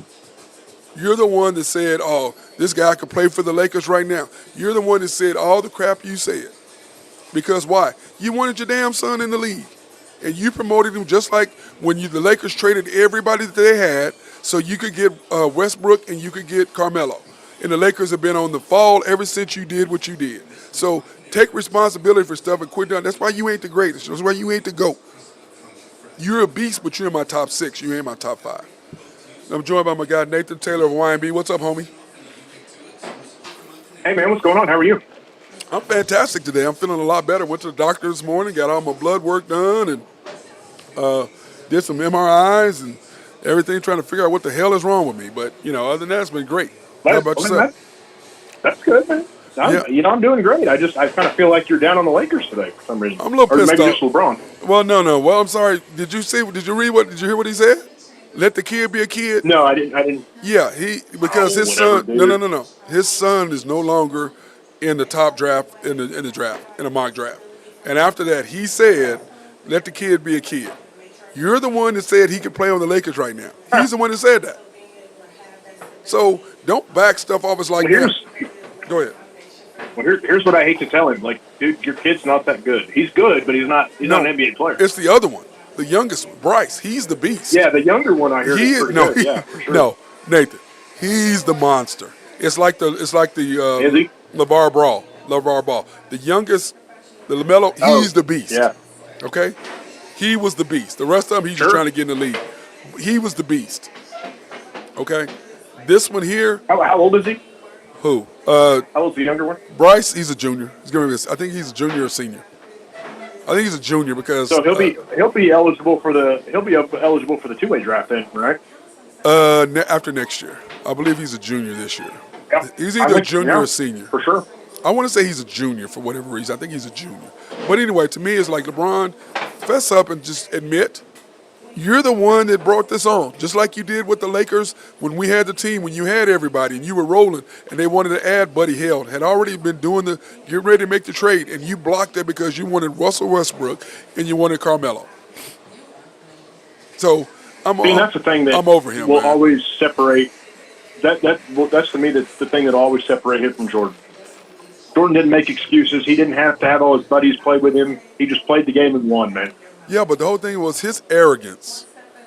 B: You're the one that said, oh, this guy could play for the Lakers right now. You're the one that said all the crap you said. Because why? You wanted your damn son in the league. And you promoted him just like when the Lakers traded everybody that they had so you could get Westbrook and you could get Carmelo. And the Lakers have been on the fall ever since you did what you did. So take responsibility for stuff and quit down. That's why you ain't the greatest. That's why you ain't the GOAT. You're a beast, but you're in my top 6. You ain't my top 5. I'm joined by my guy, Nathan Taylor of YNB. What's up, homie?
C: Hey, man, what's going on? How are you?
B: I'm fantastic today. I'm feeling a lot better. Went to the doctor this morning, got all my blood work done, and did some MRIs and everything, trying to figure out what the hell is wrong with me. But, other than that, it's been great. How about yourself?
C: That's good, man. I'm doing great. I kind of feel like you're down on the Lakers today for some reason.
B: I'm a little pissed off.
C: Or maybe just LeBron.
B: Well, no. Well, I'm sorry. Did you hear what he said? Let the kid be a kid?
C: No, I didn't.
B: Yeah, because his son. No. His son is no longer in the top draft in a mock draft. And after that, he said, "Let the kid be a kid." You're the one that said he could play on the Lakers right now. He's the one that said that. So don't back stuff off us like that. Go ahead.
C: Well, here's what I hate to tell him. Like, dude, your kid's not that good. He's good, but he's not an NBA player.
B: It's the other one. The youngest one, Bryce. He's the beast.
C: Yeah, the younger one I hear is pretty good. Yeah, for sure.
B: No, Nathan. He's the monster. It's like the LeVar Ball. The youngest, the LaMelo, he's the beast.
C: Yeah.
B: Okay? He was the beast. The rest of them, he's just trying to get in the league. He was the beast. Okay? This one here.
C: How old is he?
B: Who?
C: How old's the younger one?
B: Bryce, he's a junior. I think he's a junior or senior. I think he's a junior because
C: so he'll be eligible for the two-way draft then, right?
B: After next year. I believe he's a junior this year. Yeah, he's either a junior or senior.
C: For sure.
B: I want to say he's a junior for whatever reason. I think he's a junior. But anyway, to me, it's like LeBron, fess up and just admit You're the one that brought this on, just like you did with the Lakers when we had the team, when you had everybody and you were rolling, and they wanted to add Buddy Hield. Had already been doing getting ready to make the trade, and you blocked it because you wanted Russell Westbrook and you wanted Carmelo. So I'm
C: that's the thing that
B: I'm over him.
C: Will
B: man.
C: always separate. That's to me the thing that will always separate him from Jordan. Jordan didn't make excuses. He didn't have to have all his buddies play with him. He just played the game and won, man.
B: Yeah, but the whole thing was his arrogance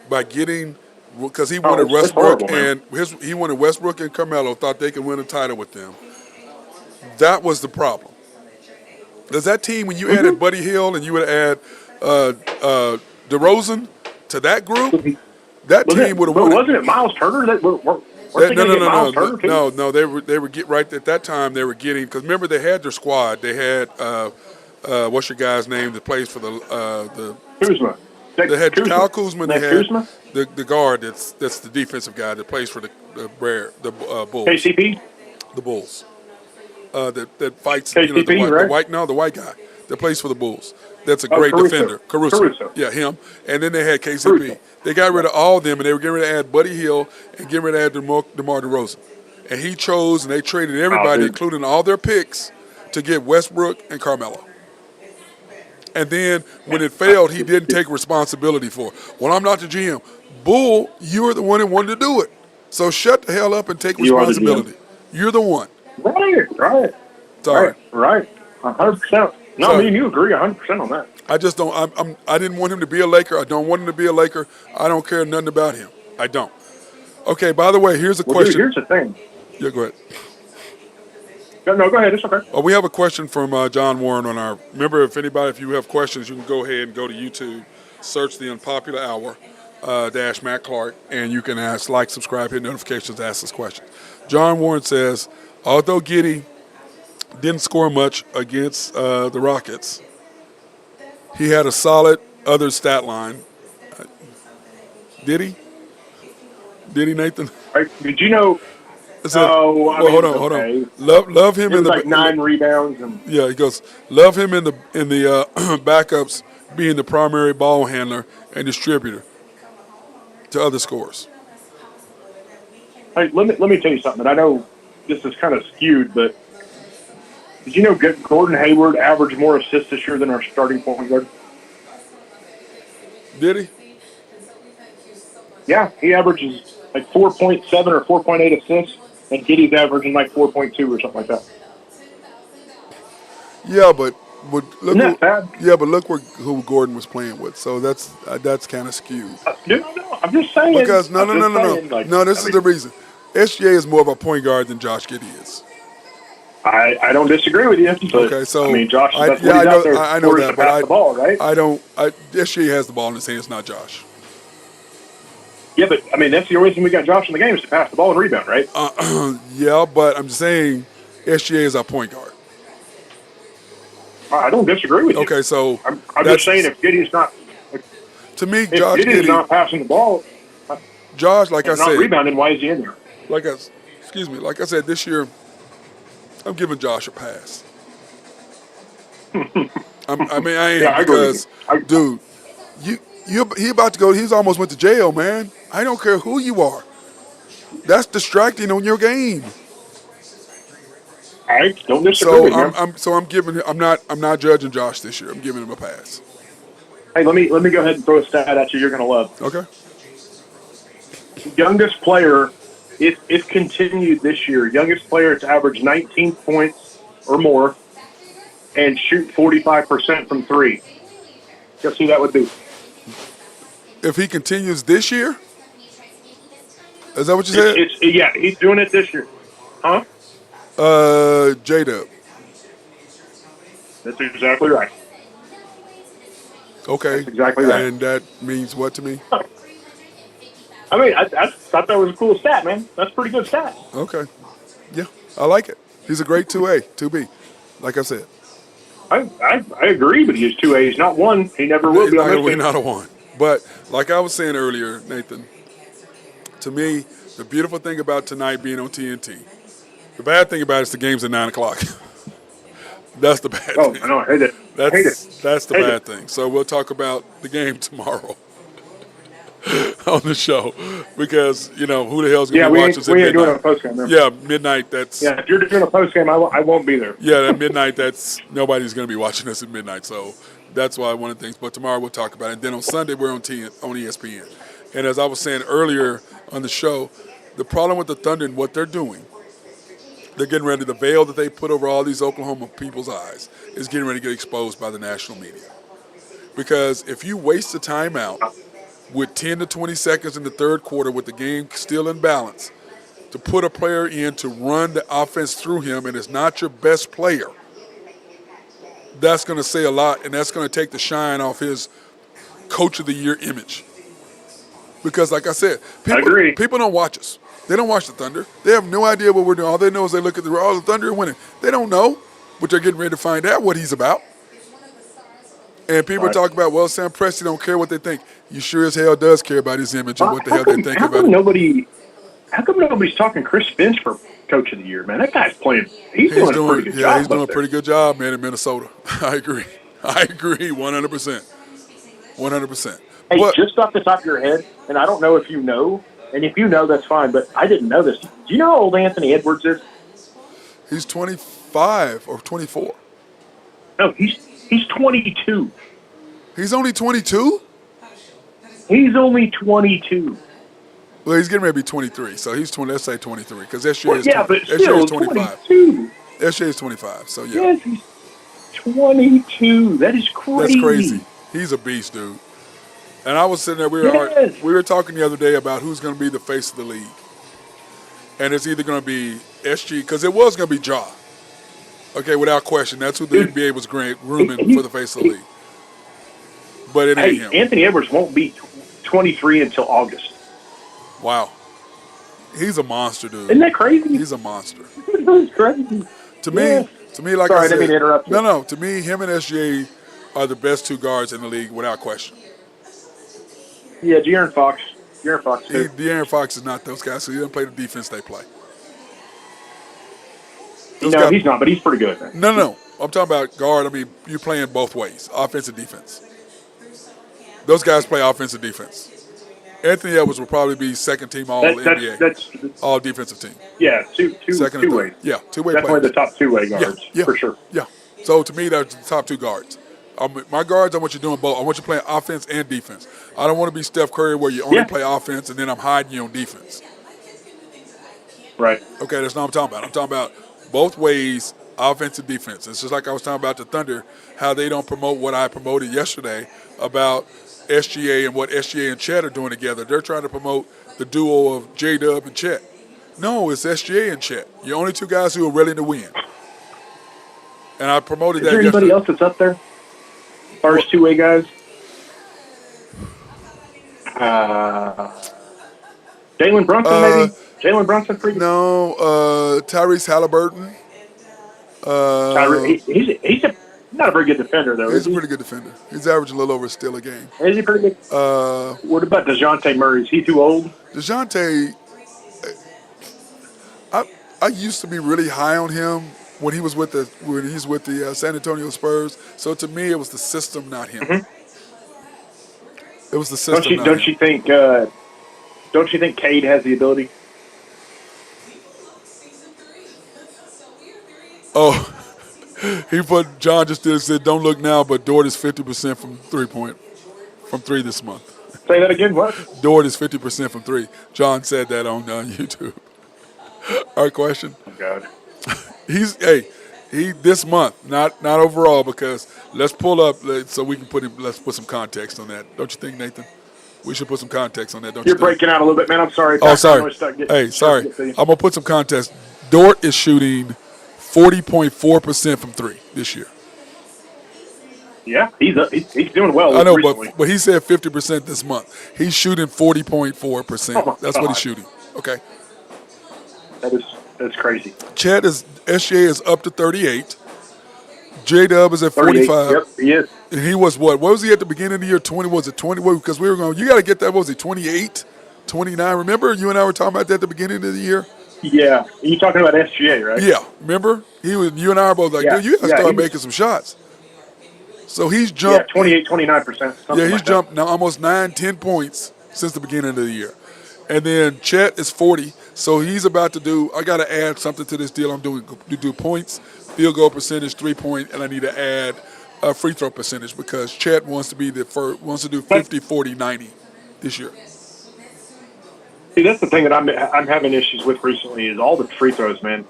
B: by getting, because he wanted
C: it's
B: Westbrook
C: horrible,
B: he wanted Westbrook and Carmelo, thought they could win a title with them. That was the problem. Does that team, when you added Buddy Hield and you would add DeRozan to that group, that team would have won.
C: Wasn't it Miles Turner that Miles Turner too?
B: No. They were right at that time. They were getting, because remember they had their squad. They had what's your guy's name that plays for the
C: Kuzma.
B: They had Kyle Kuzma. They had
C: Kuzma?
B: the guard that's the defensive guy that plays for the Bulls.
C: KCP.
B: The Bulls. That fights.
C: KCP,
B: the white guy that plays for the Bulls. That's a great defender. Caruso. Yeah, him. And then they had KCP.
C: Caruso.
B: They got rid of all of them, and they were getting ready to add Buddy Hield and getting ready to add DeMar DeRozan. And he chose, and they traded everybody, including all their picks, to get Westbrook and Carmelo. And then when it failed, he didn't take responsibility for it. Well, I'm not the GM. Bull, you were the one that wanted to do it. So shut the hell up and take responsibility. You're the one.
C: Right.
B: Sorry.
C: Right. 100%. No, me and you agree 100% on that.
B: I just don't. I didn't want him to be a Laker. I don't want him to be a Laker. I don't care nothing about him. I don't. Okay. By the way, here's a question.
C: Dude, here's the thing.
B: Yeah, go ahead.
C: No, go ahead. It's okay.
B: We have a question from John Warren on our. Remember, if you have questions, you can go ahead and go to YouTube, search the Unpopular Hour, dash Matt Clark, and you can subscribe, hit notifications, ask us questions. John Warren says, although Giddey didn't score much against the Rockets, he had a solid other stat line. Did he? Did he, Nathan?
C: Did you know?
B: Hold on. Love him in the
C: 9 rebounds. And
B: yeah, he goes. Love him in the backups being the primary ball handler and distributor to other scorers.
C: Hey, let me tell you something. I know this is kind of skewed, but did you know Gordon Hayward averaged more assists this year than our starting point guard?
B: Did he?
C: Yeah, he averages like 4.7 or 4.8 assists, and Giddey's averaging like 4.2 or something like that.
B: Yeah, but look.
C: Bad?
B: Yeah, but look who Gordon was playing with. So that's kind of skewed.
C: No, I'm just saying.
B: Because no. This is the reason. SGA is more of a point guard than Josh Giddey is.
C: I don't disagree with you. But,
B: okay, so
C: I mean, Josh.
B: I know that, but
C: the ball, right?
B: SGA has the ball in his hands, not Josh.
C: Yeah, but I mean that's the only reason we got Josh in the game is to pass the ball and rebound, right?
B: Yeah, but I'm just saying SGA is our point guard.
C: I don't disagree with you.
B: Okay, so
C: I'm just saying if Giddey's not.
B: To me,
C: if
B: Josh
C: Giddey's not passing the ball.
B: Josh, like I said,
C: not rebounding. Why is he in there?
B: Like I said, this year, I'm giving Josh a pass. I am because, dude, he about to go. He's almost went to jail, man. I don't care who you are. That's distracting on your game.
C: I don't disagree with you.
B: I'm giving him. I'm not judging Josh this year. I'm giving him a pass.
C: Hey, let me go ahead and throw a stat at you. You're going to love.
B: Okay.
C: Youngest player, if continued this year, youngest player to average 19 points or more and shoot 45% from 3. Guess who that would be?
B: If he continues this year? Is that what you said?
C: Yeah, he's doing it this year. Huh?
B: J-Dub.
C: That's exactly right.
B: Okay.
C: That's exactly right.
B: And that means what to me?
C: I mean, I thought that was a cool stat, man. That's a pretty good stat.
B: Okay. Yeah, I like it. He's a great 2A, 2B, like I said.
C: I agree, but he's 2A. He's not 1. He never will be on this team.
B: He's not a 1. But like I was saying earlier, Nathan, to me, the beautiful thing about tonight being on TNT, the bad thing about it is the game's at 9 o'clock. That's the bad thing.
C: Oh, I know. I hate it.
B: That's the bad thing. So we'll talk about the game tomorrow. on the show because who the hell's gonna
C: Yeah,
B: be
C: we
B: watching
C: ain't,
B: us at
C: we ain't doing a
B: midnight?
C: post game there.
B: Yeah, midnight. That's
C: Yeah, if you're doing a post game, I won't be there.
B: yeah, at midnight. That's nobody's gonna be watching us at midnight. So that's why one of the things. But tomorrow we'll talk about it. And then on Sunday we're on ESPN. And as I was saying earlier on the show, the problem with the Thunder and what they're doing, they're getting ready. The veil that they put over all these Oklahoma people's eyes is getting ready to get exposed by the national media. Because if you waste the timeout with 10 to 20 seconds in the third quarter with the game still in balance, to put a player in to run the offense through him and it's not your best player, that's going to say a lot, and that's going to take the shine off his Coach of the Year image. Because like I said, people don't watch us. They don't watch the Thunder. They have no idea what we're doing. All they know is they look at the Thunder are winning. They don't know, but they're getting ready to find out what he's about. And people talk about, well, Sam Presti don't care what they think. You sure as hell does care about his image and what the hell they think about it.
C: How come nobody's talking Chris Finch for Coach of the Year, man? That guy's playing. He's doing a pretty good job.
B: Yeah, he's doing a pretty good job, man, in Minnesota. I agree, 100%. 100%.
C: Hey, just off the top of your head, and I don't know if you know, and if you know, that's fine, but I didn't know this. Do you know how old Anthony Edwards is?
B: He's 25 or 24.
C: No, he's 22.
B: He's only 22?
C: He's only 22.
B: Well, he's getting ready to be 23, so he's 20. Let's say 23, because SJ is
C: but still,
B: 25.
C: 22.
B: SJ is 25, so yeah.
C: Yes, he's 22. That is crazy.
B: That's crazy. He's a beast, dude. And I was sitting there, we were talking the other day about who's going to be the face of the league. And it's either going to be SG, because it was going to be Ja. Okay, without question. That's who the NBA was grooming for the face of the league. But it ain't him.
C: Anthony Edwards won't be 23 until August.
B: Wow. He's a monster, dude.
C: Isn't that crazy?
B: He's a monster.
C: That's crazy.
B: To me, like
C: Sorry,
B: I said,
C: I didn't mean to interrupt you.
B: No. To me, him and SGA are the best two guards in the league, without question.
C: Yeah, De'Aaron Fox. Too.
B: De'Aaron Fox is not those guys, so he doesn't play the defense they play.
C: He's not, but he's pretty good. Man.
B: No. I'm talking about guard. I mean, you're playing both ways, offense and defense. Those guys play offense and defense. Anthony Edwards will probably be second team all NBA,
C: that's
B: all defensive team.
C: Yeah, two way.
B: Yeah, two-way
C: Definitely
B: players.
C: the top two-way guards, for sure.
B: Yeah. So to me, that's the top two guards. My guards, I want you doing both. I want you playing offense and defense. I don't want to be Steph Curry where you only play offense and then I'm hiding you on defense.
C: Right.
B: Okay, that's not what I'm talking about. I'm talking about both ways, offense and defense. It's just like I was talking about the Thunder, how they don't promote what I promoted yesterday about SGA and what SGA and Chet are doing together. They're trying to promote the duo of J-Dub and Chet. No, it's SGA and Chet. You're only two guys who are willing to win. And I promoted that yesterday.
C: Is there anybody else that's up there? As far as two-way guys? Jalen Brunson, maybe? Jalen Brunson, pretty good.
B: No, Tyrese Halliburton.
C: He's not a very good defender, though.
B: He's a pretty good defender. He's averaging a little over a steal a game.
C: Is he pretty good? What about DeJounte Murray? Is he too old?
B: DeJounte, I used to be really high on him when he's with the San Antonio Spurs. So to me, it was the system, not him.
C: Mm-hmm.
B: It was the system.
C: Don't you think Cade has the ability?
B: Oh, John just said, don't look now, but Dort is 50% from three this month.
C: Say that again, what?
B: Dort is 50% from three. John said that on YouTube. Our question.
C: Oh, God.
B: He this month, not overall, because let's pull up so we can let's put some context on that. Don't you think, Nathan? We should put some context on that, don't you think?
C: You're breaking out a little bit, man. I'm sorry.
B: Oh, sorry. Sorry. I'm going to put some context. Dort is shooting 40.4% from three this year.
C: Yeah, he's doing well.
B: I know,
C: recently.
B: but he said 50% this month. He's shooting 40.4%. That's what he's shooting. Okay.
C: That's crazy.
B: SGA is up to 38. J-Dub is at 45.
C: Yep, he is.
B: And he was what? What was he at the beginning of the year? 20? Was it 20? Because we were going, you got to get that. What was he, 28? 29? Remember? You and I were talking about that at the beginning of the year?
C: Yeah. You're talking about SGA, right?
B: Yeah. Remember? You and I were both like, dude, you got to start making some shots. So he's jumped.
C: Yeah, 28, 29%.
B: Yeah, he's jumped now almost 9-10 points since the beginning of the year. And then Chet is 40, so he's about to do. I got to add something to this deal I'm doing. To do points, field goal percentage, 3-point, and I need to add a free throw percentage because Chet wants to be wants to do 50, 40, 90 this year.
C: See, that's the thing that I'm having issues with recently is all the free throws, man.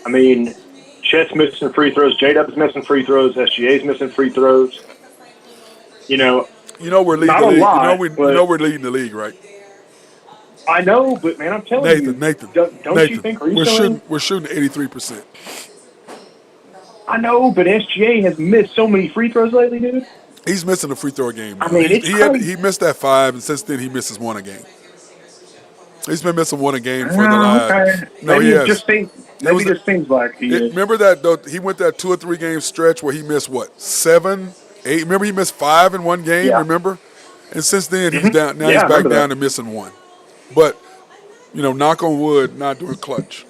C: I mean, Chet's missing free throws, J-Dub's missing free throws, SGA's missing free throws.
B: You know we're leading
C: not
B: the
C: a
B: league.
C: lot,
B: you know we're leading the league, right?
C: I know, but man, I'm telling you, don't you think recently?
B: We're shooting 83%.
C: I know, but SGA has missed so many free throws lately, dude.
B: He's missing a free throw a game.
C: I mean,
B: he missed that 5, and since then he misses 1 a game. He's been missing 1 a game for the last.
C: Okay.
B: No,
C: maybe
B: he
C: it
B: has.
C: just seems like he is.
B: Remember that though? He went that 2 or 3 game stretch where he missed what 7, 8. Remember he missed 5 in 1 game.
C: Yeah.
B: Remember, and since then he's down. Now
C: Yeah,
B: he's back down
C: that.
B: to missing 1. But knock on wood, not doing clutch.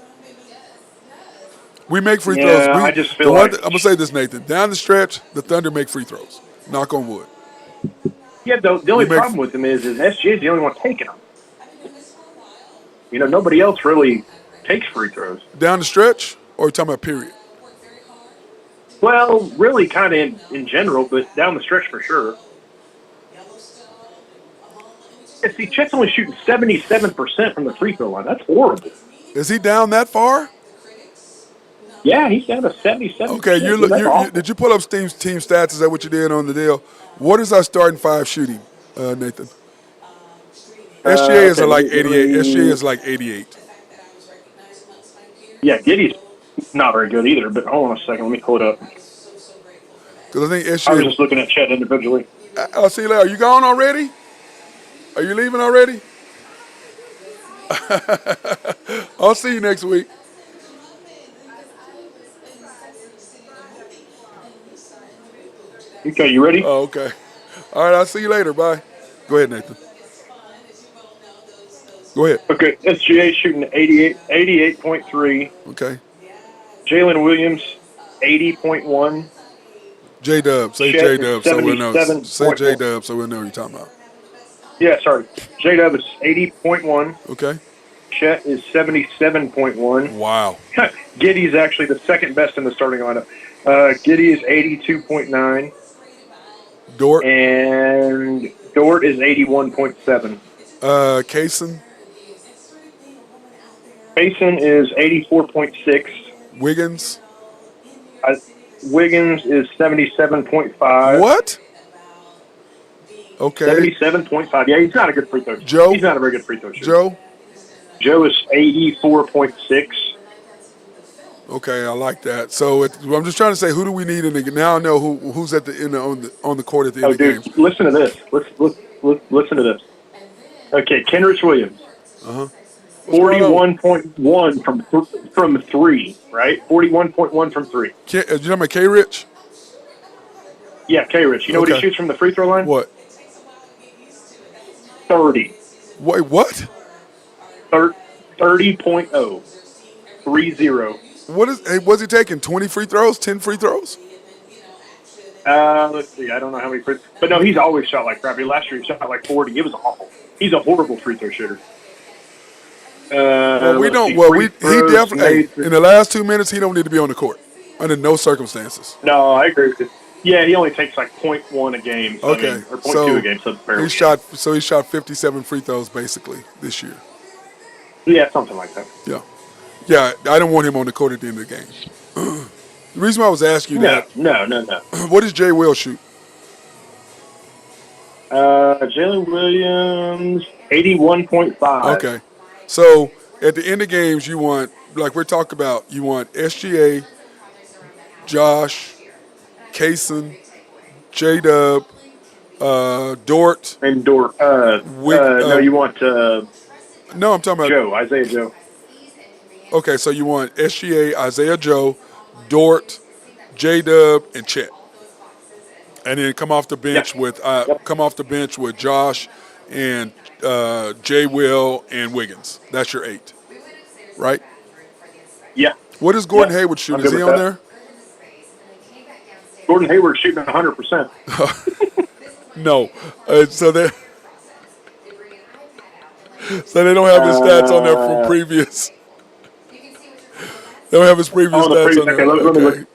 B: We make free throws.
C: I just feel like
B: I'm gonna say this, Nathan. Down the stretch, the Thunder make free throws. Knock on wood.
C: Yeah, the only problem with him is SGA is the only one taking them. Nobody else really takes free throws.
B: Down the stretch, or are you talking about period?
C: Well, really kind of in general, but down the stretch for sure. Yeah, see, Chet's only shooting 77% from the free throw line. That's horrible.
B: Is he down that far?
C: Yeah, he's down to 77%.
B: Okay, did you pull up team stats? Is that what you did on the deal? What is our starting 5 shooting, Nathan? SGA is like 88. SGA is like 88.
C: Yeah, Giddy's not very good either, but hold on a second. Let me pull it up.
B: Because I think SGA.
C: I was just looking at Chet individually.
B: I'll see you later. Are you gone already? Are you leaving already? I'll see you next week.
C: Okay, you ready?
B: Oh, okay. All right, I'll see you later. Bye. Go ahead, Nathan. Go ahead.
C: Okay, SGA shooting 88.3.
B: Okay.
C: Jalen Williams, 80.1.
B: J-Dub. Say
C: Chet
B: J-Dub
C: is
B: so we'll know.
C: 77.
B: Say J-Dub so we'll know what you're talking about.
C: Yeah, sorry. J-Dub is 80.1.
B: Okay.
C: Chet is 77.1.
B: Wow.
C: Giddy's actually the second best in the starting lineup. Giddy is 82.9.
B: Dort.
C: And Dort is 81.7.
B: Kaysen.
C: Payson is 84.6.
B: Wiggins.
C: Wiggins is 77.5.
B: What? Okay.
C: 77.5. Yeah, he's not a good free throw shooter.
B: Joe?
C: He's not a very good free throw shooter.
B: Joe?
C: Joe is 84.6.
B: Okay, I like that. So I'm just trying to say, who do we need in the now? I know who's at the end on the court at the end of the game.
C: Listen to this. Listen to this. Okay, Kenrich Williams. 41.1 from 3, right? 41.1 from 3.
B: You know about K-Rich?
C: Yeah, K-Rich. You know what he shoots from the free throw line?
B: What?
C: 30.
B: Wait, what?
C: 30.0. 30.
B: Was he taking 20 free throws, 10 free throws?
C: Let's see. I don't know how many free. But no, he's always shot like crap. Last year he shot like 40. It was awful. He's a horrible free throw shooter.
B: We don't. Well, he definitely in the last 2 minutes he don't need to be on the court under no circumstances.
C: No, I agree with you. Yeah, he only takes like 0.1 a game. So
B: Okay,
C: or 0.2 a game. So
B: he shot 57 free throws basically this year.
C: Yeah, something like that.
B: Yeah. I don't want him on the court at the end of the game. The reason why I was asking you that.
C: No.
B: What does Jay Will shoot?
C: Jalen Williams, 81.5.
B: Okay. So at the end of games, you want, like we're talking about, you want SGA, Josh, Kaysen, J-Dub, Dort.
C: And Dort. No, you want
B: no, I'm talking about
C: Isaiah Joe.
B: Okay, so you want SGA, Isaiah Joe, Dort, J-Dub, and Chet. And then come off the bench with Josh and J. Will and Wiggins. That's your 8, right?
C: Yeah.
B: What is Gordon Hayward shooting? Is he on there?
C: Gordon Hayward's shooting 100%.
B: No. So So they don't have his stats on there from previous. They don't have his previous
C: Oh, the
B: stats
C: previous.
B: on there.
C: Okay, let me look.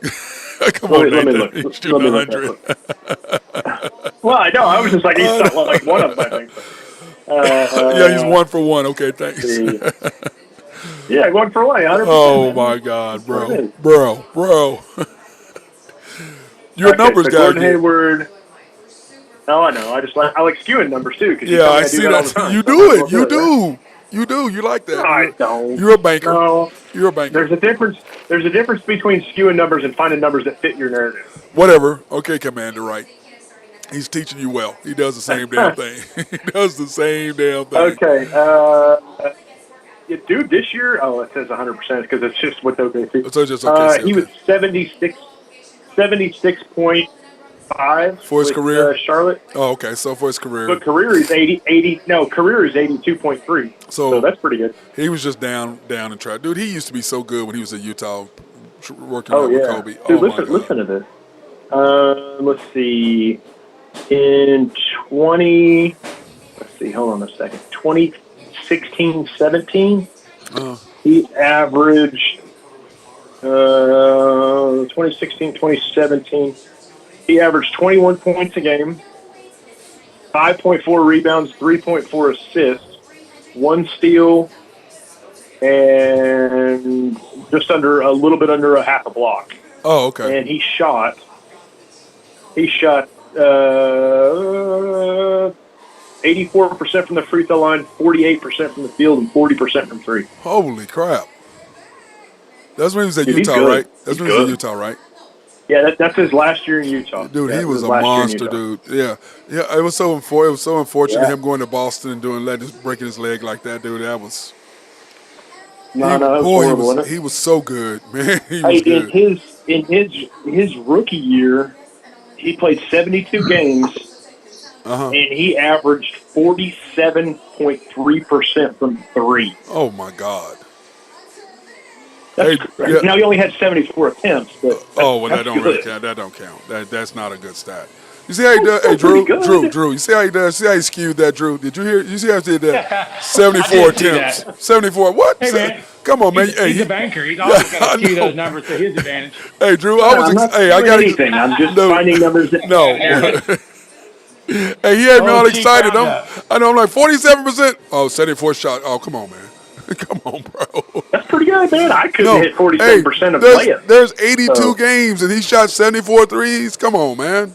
B: Come on,
C: Let me
B: Nathan.
C: look.
B: He's
C: Let
B: shooting
C: me look.
B: 100.
C: Well, I know. I was just like, he's not like one of them, I think.
B: Yeah, he's 1 for 1. Okay, thanks.
C: Yeah, 1 for 1, 100%.
B: Oh, my God, bro. Bro. You're a
C: Okay,
B: numbers
C: so
B: guy
C: Gordon
B: again.
C: Hayward. Oh, I know. I like skewing numbers too because you
B: Yeah,
C: tell me
B: I
C: I do
B: see
C: that all the
B: that.
C: time.
B: You
C: So I might
B: do
C: as
B: it.
C: well
B: You
C: do it, right?
B: do. You do. You like
C: No,
B: that.
C: I don't.
B: You're a banker.
C: No.
B: You're a banker.
C: There's a difference. There's a difference between skewing numbers and finding numbers that fit your narrative.
B: Whatever. Okay, Commander Wright. He's teaching you well. He does the same damn thing. He does the same damn thing.
C: Okay. Yeah, dude, this year, it says 100% because it's just with OKC.
B: So it's just OKC.
C: He was 76.5
B: For his
C: with
B: career?
C: Charlotte.
B: Oh, okay. So for his career.
C: But career is 80. No, career is 82.3. So that's pretty good.
B: He was just down and track. Dude, he used to be so good when he was at Utah working
C: Oh,
B: out
C: yeah.
B: with Kobe.
C: Dude,
B: Oh, my God.
C: listen to this. Let's see. In 20, let's see, hold on a second. 2016, 17, he averaged, 2016, 2017, he averaged 21 points a game, 5.4 rebounds, 3.4 assists, 1 steal, and just under a little bit under a half a block.
B: Oh, okay.
C: And he shot 84% from the free throw line, 48% from the field, and 40% from three.
B: Holy crap. That's when he was at
C: Dude, he's
B: Utah,
C: good.
B: right? That's when he was at Utah, right?
C: Yeah, that's his last year in Utah.
B: Dude,
C: Yeah,
B: he was a
C: last year in
B: monster,
C: Utah.
B: dude. Yeah. It was so unfortunate
C: Yeah.
B: him going to Boston and breaking his leg like that, dude. That was
C: No, that was horrible, wasn't it?
B: he was so good, man. He was good.
C: In his rookie year, he played 72 games, and he averaged 47.3% from three.
B: Oh my God.
C: Now he only had 74 attempts, but
B: that don't really count. That don't count. That's not a good stat. You see how he does? Hey,
C: pretty
B: Drew,
C: good.
B: Drew. You see how he does? See how he skewed that, Drew? Did you hear? You see how he did that? 74 attempts. 74. What?
D: Hey, man.
B: Come on, man.
D: He's a banker. He's always going to skew those numbers to his advantage.
B: Hey, Drew.
C: I'm not doing anything. I'm just finding numbers that
B: Hey, he had me all
D: cheap
B: excited.
D: roundup.
B: I'm like 47%. Oh, 74 shot. Oh, come on, man. Come on, bro.
C: That's pretty good, man. I couldn't hit 47% of layups.
B: There's 82 games, and he shot 74 threes. Come on, man.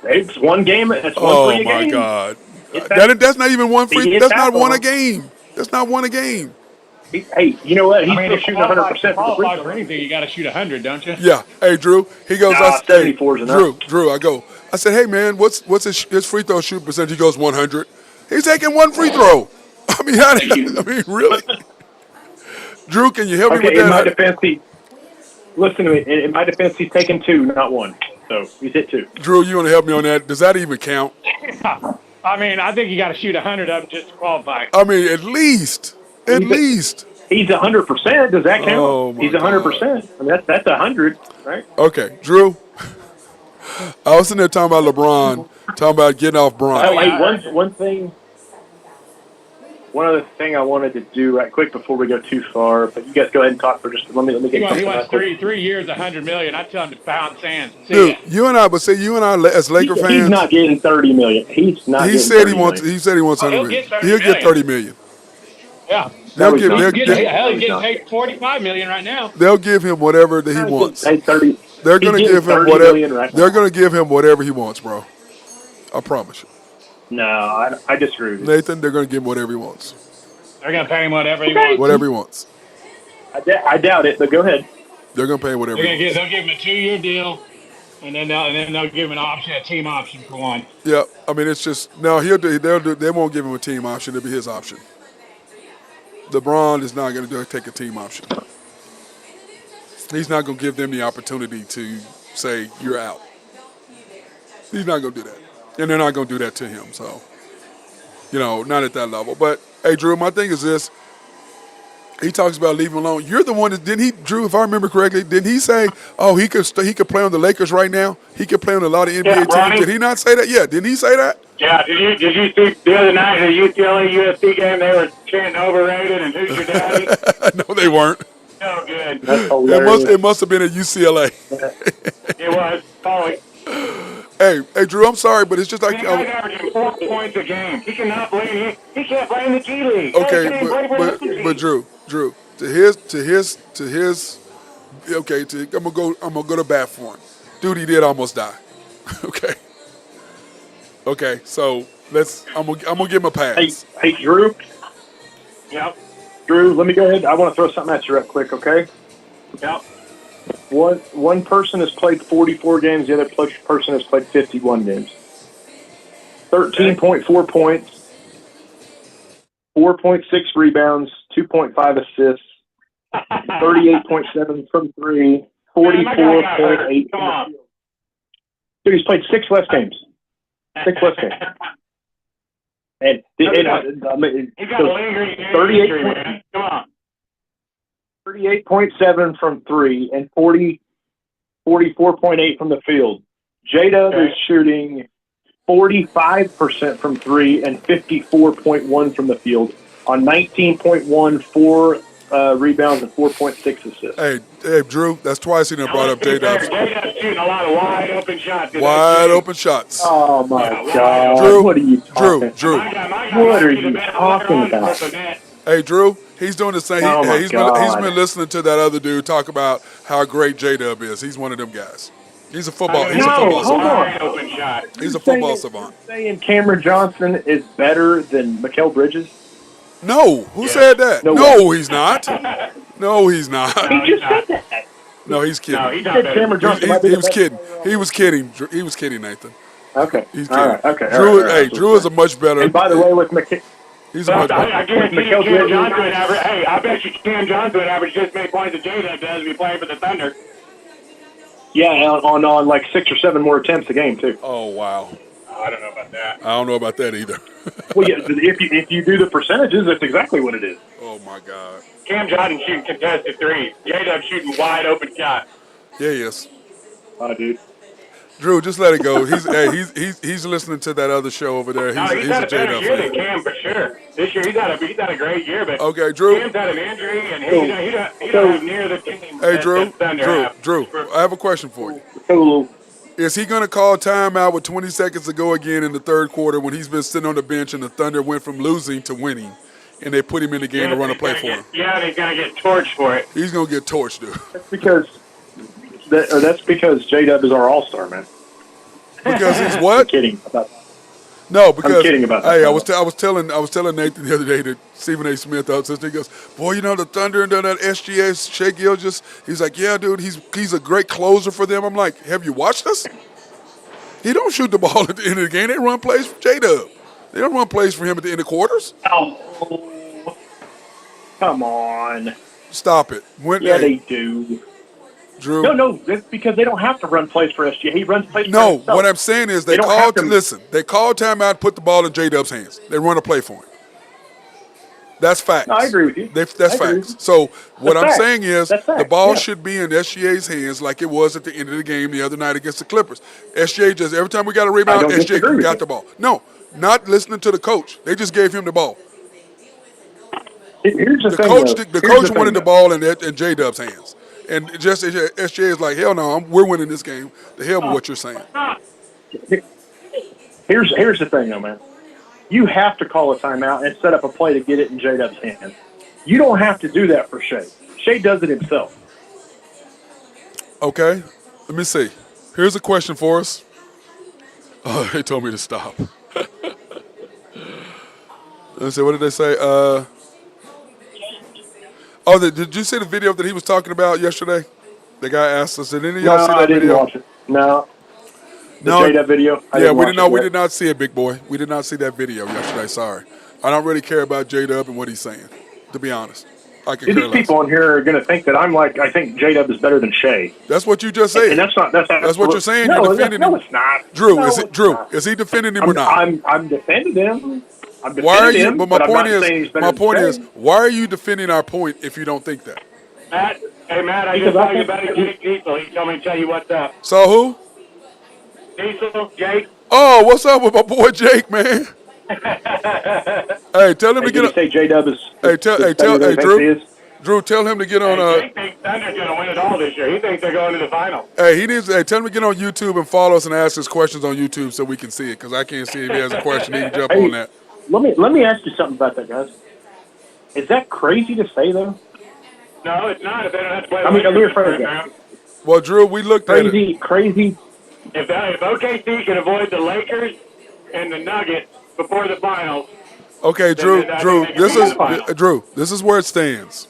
C: It's one game. That's one free
B: Oh, my
C: game.
B: God. That's not even one free. That's not one a
C: game.
B: game. That's not one a game.
C: Hey, you know what? He's still
D: if
C: shooting 100% from the free
D: qualify
C: throw
D: for
C: line.
D: anything, you got to shoot 100, don't you?
B: Yeah. Hey, Drew. He goes,
C: Nah, 74 is enough.
B: Drew, I said, hey, man, what's his free throw shoot percentage? He goes 100. He's taking one free throw. I mean, really? Drew, can you help me with
C: Okay,
B: that?
C: in my defense, listen to me. In my defense, he's taken 2, not 1. So he's hit 2.
B: Drew, you want to help me on that? Does that even count?
D: I mean, I think you got to shoot 100 of them just to qualify.
B: I mean, at least.
C: He's 100%. Does that count?
B: Oh, my
C: He's 100%. I mean, that's 100, right?
B: Okay, Drew. I was sitting there talking about LeBron, talking about getting off Bron.
C: Oh, hey, one other thing I wanted to do right quick before we go too far, but you guys go ahead and talk for just let me get
D: He
C: something
D: wants
C: out quick.
D: 3 years, 100 million. I tell him to pound sand.
B: Dude, you and I as Laker fans.
C: He's not getting 30 million. He's not.
B: He
C: getting
B: said
C: 30
B: he wants.
C: million.
B: He said he wants 100
D: he'll
B: million.
D: get 30
B: He'll get
D: million.
B: 30 million.
D: Yeah.
B: They'll give.
D: Hell, he's getting paid 45 million right now.
B: They'll give him whatever that he wants.
C: Hey, 30.
B: They're going to
C: He's
B: give him
C: getting 30
B: whatever.
C: million right now.
B: They're going to give him whatever he wants, bro. I promise you,
C: No, I disagree with you.
B: Nathan. They're going to give him whatever he wants.
D: They're going to pay him whatever he wants.
B: Whatever he wants.
C: I doubt it, but go ahead.
B: They're going to pay him whatever.
D: They'll give him a 2-year deal, and then they'll give him an option, a team option for one.
B: Yeah, I mean it's just no. They won't give him a team option. It'll be his option. LeBron is not going to take a team option. He's not going to give them the opportunity to say you're out. He's not going to do that, and they're not going to do that to him. So, not at that level. But hey, Drew, my thing is this. He talks about leaving him alone. You're the one that didn't he, Drew? If I remember correctly, didn't he say, "Oh, he could play on the Lakers right now? He could play on a lot of NBA teams."
D: Ronnie.
B: Did he not say that? Yeah, didn't he say that?
D: Yeah, did you see the other night the UCLA USC game? They were chanting overrated and who's your daddy?
B: No, they weren't.
D: So good.
C: That's
B: It
C: hilarious.
B: must have been at UCLA.
D: It was. Foley.
B: Hey, Drew, I'm sorry, but it's just like
D: He's averaging 4 points a game. He cannot play. He can't play in the G League.
B: okay,
D: He can't play for the league.
B: but Drew, to his okay, I'm gonna go to bat for him. Dude, he did almost die. Okay, so I'm gonna give him a pass.
C: Hey, Drew.
D: Yep.
C: Drew, let me go ahead. I want to throw something at you real quick, okay?
D: Yep.
C: One person has played 44 games. The other person has played 51 games. 13.4 points, 4.6 rebounds, 2.5 assists, 38.7 from three, 44.8.
D: Come on.
C: Dude, he's played 6 less games. 6 less games. And
D: He got lingering injury, man. Come on.
C: 38.7 from three and 44.8 from the field. J-Dub is shooting 45% from three and 54.1 from the field on 19.1, 4 rebounds and 4.6 assists.
B: Hey, Drew, that's twice he done brought up J-Dub.
D: J-Dub's shooting a lot of wide open shots.
B: Wide open shots.
C: Oh, my God.
B: Drew,
C: What are you talking
B: Drew.
C: What are you talking about?
B: Hey, Drew, he's doing the same.
C: Oh, my
B: He's
C: God.
B: been listening to that other dude talk about how great J-Dub is. He's one of them guys. He's a football
C: hold
B: savant.
C: on.
D: Open shot.
B: He's a football savant.
C: Saying Cameron Johnson is better than Mikal Bridges?
B: No, who said that?
C: No
B: No, he's not. No, he's not.
C: He just said that.
B: No, he's kidding.
D: No, he's
C: He
D: not
C: said
D: better.
C: Cameron Johnson might be
B: He
C: the
B: was
C: best
B: kidding.
C: player
B: He was kidding. He was kidding, Nathan.
C: Okay.
B: He's
C: All
B: kidding.
C: right. Okay.
B: Drew,
C: all right.
B: Drew is a much better.
C: And by the way, with McKinney,
B: He's a much better.
D: I guarantee you Cam Johnson would average. Hey, I bet you Cam Johnson would average just as many points as J-Dub does if he playing for the Thunder.
C: yeah, on like 6 or 7 more attempts a game too.
B: Oh, wow.
D: I don't know about that.
B: I don't know about that either.
C: Well, yeah, if you do the percentages, that's exactly what it is.
B: Oh, my God.
D: Cam Johnson shooting contested threes. J-Dub shooting wide open shots.
B: Yeah, he is.
C: Dude.
B: Drew, just let it go. He's listening to that other show over there.
D: He's
B: He's
D: had
B: a
D: a better
B: J-Dub
D: year than
B: fan.
D: Cam for sure. This year he's had a great year, but
B: Okay, Drew.
D: Cam's had an injury and he don't have near the team.
B: Hey,
D: that
B: Drew.
D: the Thunder have.
B: Drew, I have a question for you.
C: So,
B: Is he going to call timeout with 20 seconds to go again in the third quarter when he's been sitting on the bench and the Thunder went from losing to winning, and they put him in the game to run a play for him?
D: Yeah, and he's gonna get torched for it.
B: He's going to get torched, dude.
C: that's because J-Dub is our all-star, man.
B: Because he's
C: I'm
B: what?
C: kidding about that.
B: No, because
C: I'm kidding about that.
B: hey, I was telling Nathan the other day that Stephen A. Smith out there. He goes, boy, you know the Thunder and that SGA Shea Gilgeous. He's like, yeah, dude, he's a great closer for them. I'm like, have you watched us? He don't shoot the ball at the end of the game. They run plays for J-Dub. They don't run plays for him at the end of quarters.
C: Oh, come on.
B: Stop it.
C: They do.
B: Drew.
C: No, that's because they don't have to run plays for SGA. He runs plays for
B: No,
C: himself.
B: what I'm saying is they
C: don't
B: called
C: have to-
B: listen. They called timeout, put the ball in J-Dub's hands. They run a play for him. That's facts.
C: No, I agree with you.
B: That's
C: I agree with
B: facts.
C: you.
B: So what I'm
C: That's
B: saying
C: facts.
B: is
C: That's
B: the
C: facts,
B: ball
C: yeah.
B: should be in SGA's hands like it was at the end of the game the other night against the Clippers. SGA just every time we got a rebound,
C: don't disagree
B: SGA
C: with
B: got
C: you.
B: the ball. No, not listening to the coach. They just gave him the ball.
C: Here's the
B: The
C: thing,
B: coach,
C: though.
B: the
C: Here's
B: coach
C: thing,
B: wanted the
C: though.
B: ball in J-Dub's hands, and just SGA is like, hell no, we're winning this game. The hell with what you're saying.
C: Here's the thing, though, man. You have to call a timeout and set up a play to get it in J-Dub's hands. You don't have to do that for Shea. Shea does it himself.
B: Okay, let me see. Here's a question for us. Oh, they told me to stop. Let's see, what did they say? Did you see the video that he was talking about yesterday? The guy asked us, did any of y'all see that
C: I didn't
B: video?
C: watch it. No. The
B: No.
C: J-Dub video? I
B: Yeah,
C: didn't
B: we
C: watch
B: did not.
C: it
B: We
C: yet.
B: did not see it, big boy. We did not see that video yesterday. Sorry, I don't really care about J-Dub and what he's saying. To be honest, I could care
C: These
B: less.
C: people on here are going to think that I think J-Dub is better than Shea.
B: That's what you just said.
C: And that's
B: what you're saying.
C: No,
B: You're defending
C: no,
B: him.
C: it's not.
B: Drew,
C: No,
B: is it
C: it's
B: Drew?
C: not.
B: Is he defending him or not?
C: I'm defending him. I'm defending
B: Why are you?
C: him,
B: But my
C: I'm
B: point
C: not saying he's better than
B: is,
C: Shea.
B: why are you defending our point if you don't think that?
D: Matt, I
C: Because
D: just
C: I
D: saw you
C: think-
D: better Jake Diesel. He told me to tell you what's up.
B: So who?
D: Diesel, Jake.
B: Oh, what's up with my boy Jake, man? Hey, tell him to
C: Did you
B: get
C: say J-Dub is
B: Hey,
C: Drew?
B: Drew, tell him to get on.
D: Hey, Jake thinks Thunder's going to win it all this year. He thinks they're going to the final.
B: Hey, tell him to get on YouTube and follow us and ask us questions on YouTube so we can see it, because I can't see if he has a question. He can jump on that.
C: Let me ask you something about that, guys. Is that crazy to say, though?
D: No, it's not. If they don't have to play.
C: I mean, let me rephrase that.
B: Well, Drew, we looked at it.
C: Crazy.
D: If OKC can avoid the Lakers and the Nuggets before the finals.
B: Okay, Drew, this is where it stands.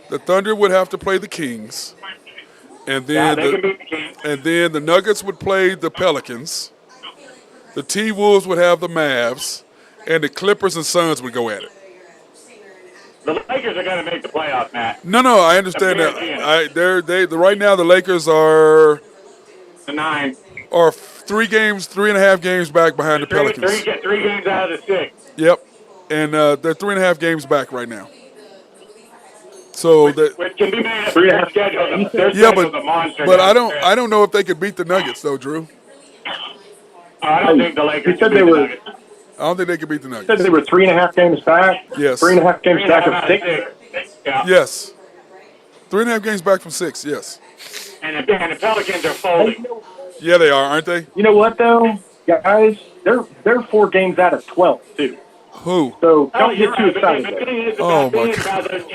B: The Thunder would have to play the Kings, and then
D: They can beat the Kings.
B: and then the Nuggets would play the Pelicans. The T-Wolves would have the Mavs, and the Clippers and Suns would go at it.
D: The Lakers are going to make the playoffs, Matt.
B: No, I understand that. Right now the Lakers are
D: The 9.
B: 3.5 games back behind the Pelicans.
D: Three games out of the 6.
B: Yep, and they're 3.5 games back right now. So
D: which can be made up their schedule. Their schedule's a monster.
B: But I don't know if they could beat the Nuggets though, Drew.
D: I don't think the Lakers.
C: You said they were.
B: I don't think they could beat the Nuggets.
C: You said they were 3.5 games back.
B: Yes.
C: 3.5 games back of 6.
D: Yeah.
B: Yes. 3.5 games back from 6. Yes.
D: And the Pelicans are folding.
B: Yeah, they are, aren't they?
C: You know what though, guys? They're 4 games out of 12 too.
B: Who?
C: So don't get too excited.
D: The thing is
B: Oh,
D: about
B: my
D: about those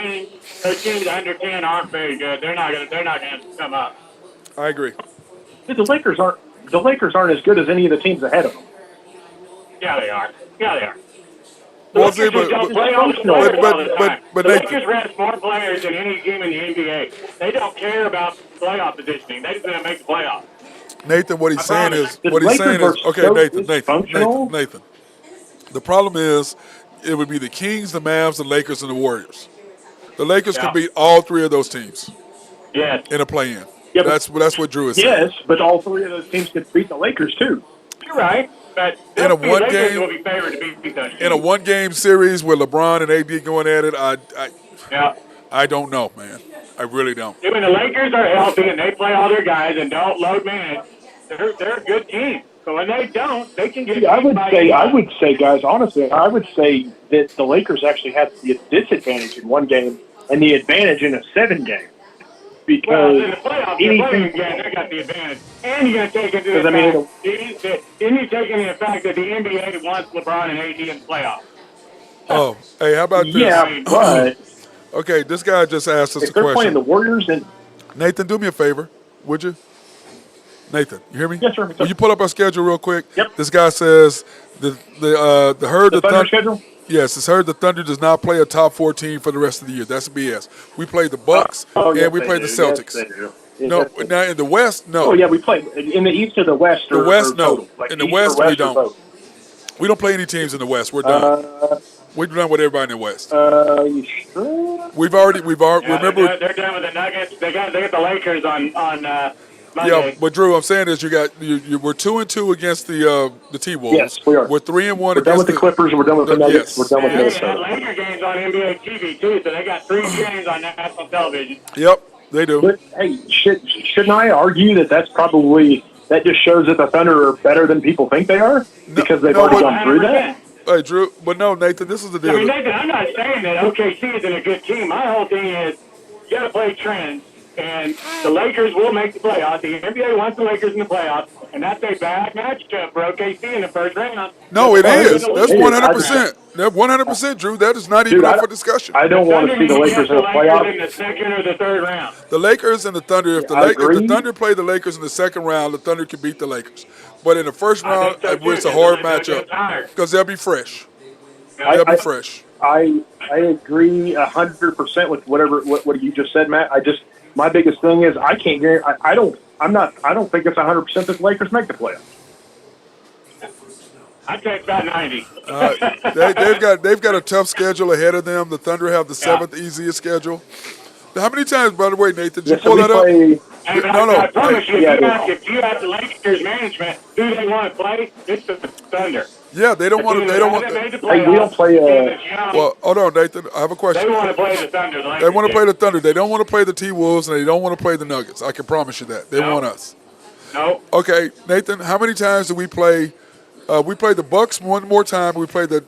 D: teams under 10 aren't very good. They're not gonna come up.
B: I agree.
C: The Lakers aren't as good as any of the teams ahead of them.
D: Yeah, they are.
B: Well,
D: The Lakers don't play all the players all the time.
B: but
D: The
B: Nathan-
D: Lakers rest more players than any team in the NBA. They don't care about playoff positioning. They just want to make the playoffs.
B: Nathan, what he's saying is
C: The
B: okay,
C: Lakers are
B: Nathan. The problem is it would be the Kings, the Mavs, the Lakers, and the Warriors. The Lakers could beat all 3 of those teams
D: Yes.
B: in a play-in.
C: Yeah,
B: that's what Drew is saying.
C: Yes, but all 3 of those teams could beat the Lakers too.
D: You're right. But
B: In a
D: the
B: one
D: Lakers
B: game-
D: will be favored to beat those teams.
B: In a one-game series with LeBron and AD going at it,
D: Yeah.
B: I don't know, man. I really don't.
D: When the Lakers are healthy and they play all their guys and don't load manage, they're a good team. So when they don't, they can get.
C: I would say, guys, honestly, I would say that the Lakers actually have the disadvantage in one game and the advantage in a 7 game.
D: Well,
C: Because
D: in the playoffs, you're playing again, they got the advantage. And you're going to take into the fact that the NBA wants LeBron and AD in the playoffs.
B: Oh, hey, how about this?
C: yeah, but
B: Okay, this guy just asked us
C: if
B: a
C: they're playing
B: question.
C: the Warriors and
B: Nathan, do me a favor, would you? Nathan, you hear me?
C: Yes, sir.
B: Will you pull up our schedule real quick?
C: Yep.
B: This guy says the
C: Thunder schedule.
B: Yes, it's heard the Thunder does not play a top 4 team for the rest of the year. That's BS. We played the Bucks and we played the Celtics.
C: Yes, they do.
B: No, now in the West, no.
C: Oh yeah, we played in the East or the West.
B: The West, no.
C: Total. Like
B: In the
C: East
B: West,
C: or
B: we
C: West or
B: don't.
C: both.
B: We don't play any teams in the West. We're done. We're done with everybody in the West.
C: You sure?
B: We've already.
D: Yeah,
B: Remember?
D: they're done with the Nuggets. They got the Lakers on Monday.
B: Yeah, but Drew, I'm saying is we're 2-2 against the T-Wolves.
C: Yes, we are.
B: We're 3-1
C: We're
B: against
C: done with the Clippers. We're done with the Nuggets.
B: Yes.
C: We're done with
D: And they got
C: Minnesota.
D: Laker games on NBA TV too, so they got 3 games on national television.
B: Yep, they do.
C: But hey, shouldn't I argue that that just shows that the Thunder are better than people think they are because they've already gone through that?
B: Hey, Drew, but no, Nathan, this is the deal.
D: I mean, Nathan, I'm not saying that OKC isn't a good team. My whole thing is you got to play trends, and the Lakers will make the playoffs. The NBA wants the Lakers in the playoffs, and that's a bad matchup for OKC in the first round.
B: No, it is. That's
C: It is.
B: 100%. That's 100%, Drew. That is not even up for discussion.
C: I don't want to see the Lakers in the
D: in
C: playoffs.
D: the second or the third round.
B: The Lakers and the Thunder, if
C: I
B: the
C: agree.
B: Thunder play the Lakers in the second round, the Thunder can beat the Lakers. But in the first
D: I
B: round,
D: think so,
B: it's a
D: too,
B: hard
D: because they're
B: matchup
D: tired.
B: because they'll be fresh.
C: I-
B: They'll be
C: I-
B: fresh.
C: I agree 100% with what you just said, Matt. My biggest thing is I can't guarantee. I don't think it's 100% that the Lakers make the playoffs.
D: I'd take about 90.
B: They've got a tough schedule ahead of them. The Thunder have the 7th easiest schedule. How many times, by the way, Nathan, did you pull that up?
D: Hey, but
B: No.
D: I promise you,
C: Yeah,
D: if you ask the Lakers management who they want to play, it's the Thunder.
B: Yeah, they don't want to. They don't want.
C: Hey, we don't play.
B: Well, hold on, Nathan. I have a question.
D: They want to play the Thunder. The
B: They want to
D: Lakers
B: play the Thunder. They don't want to play the T-Wolves, and they don't want to play the Nuggets. I can promise you that. They
D: No.
B: want us.
D: do. No.
B: Okay, Nathan, how many times do we play We played the Bucks one more time. We played the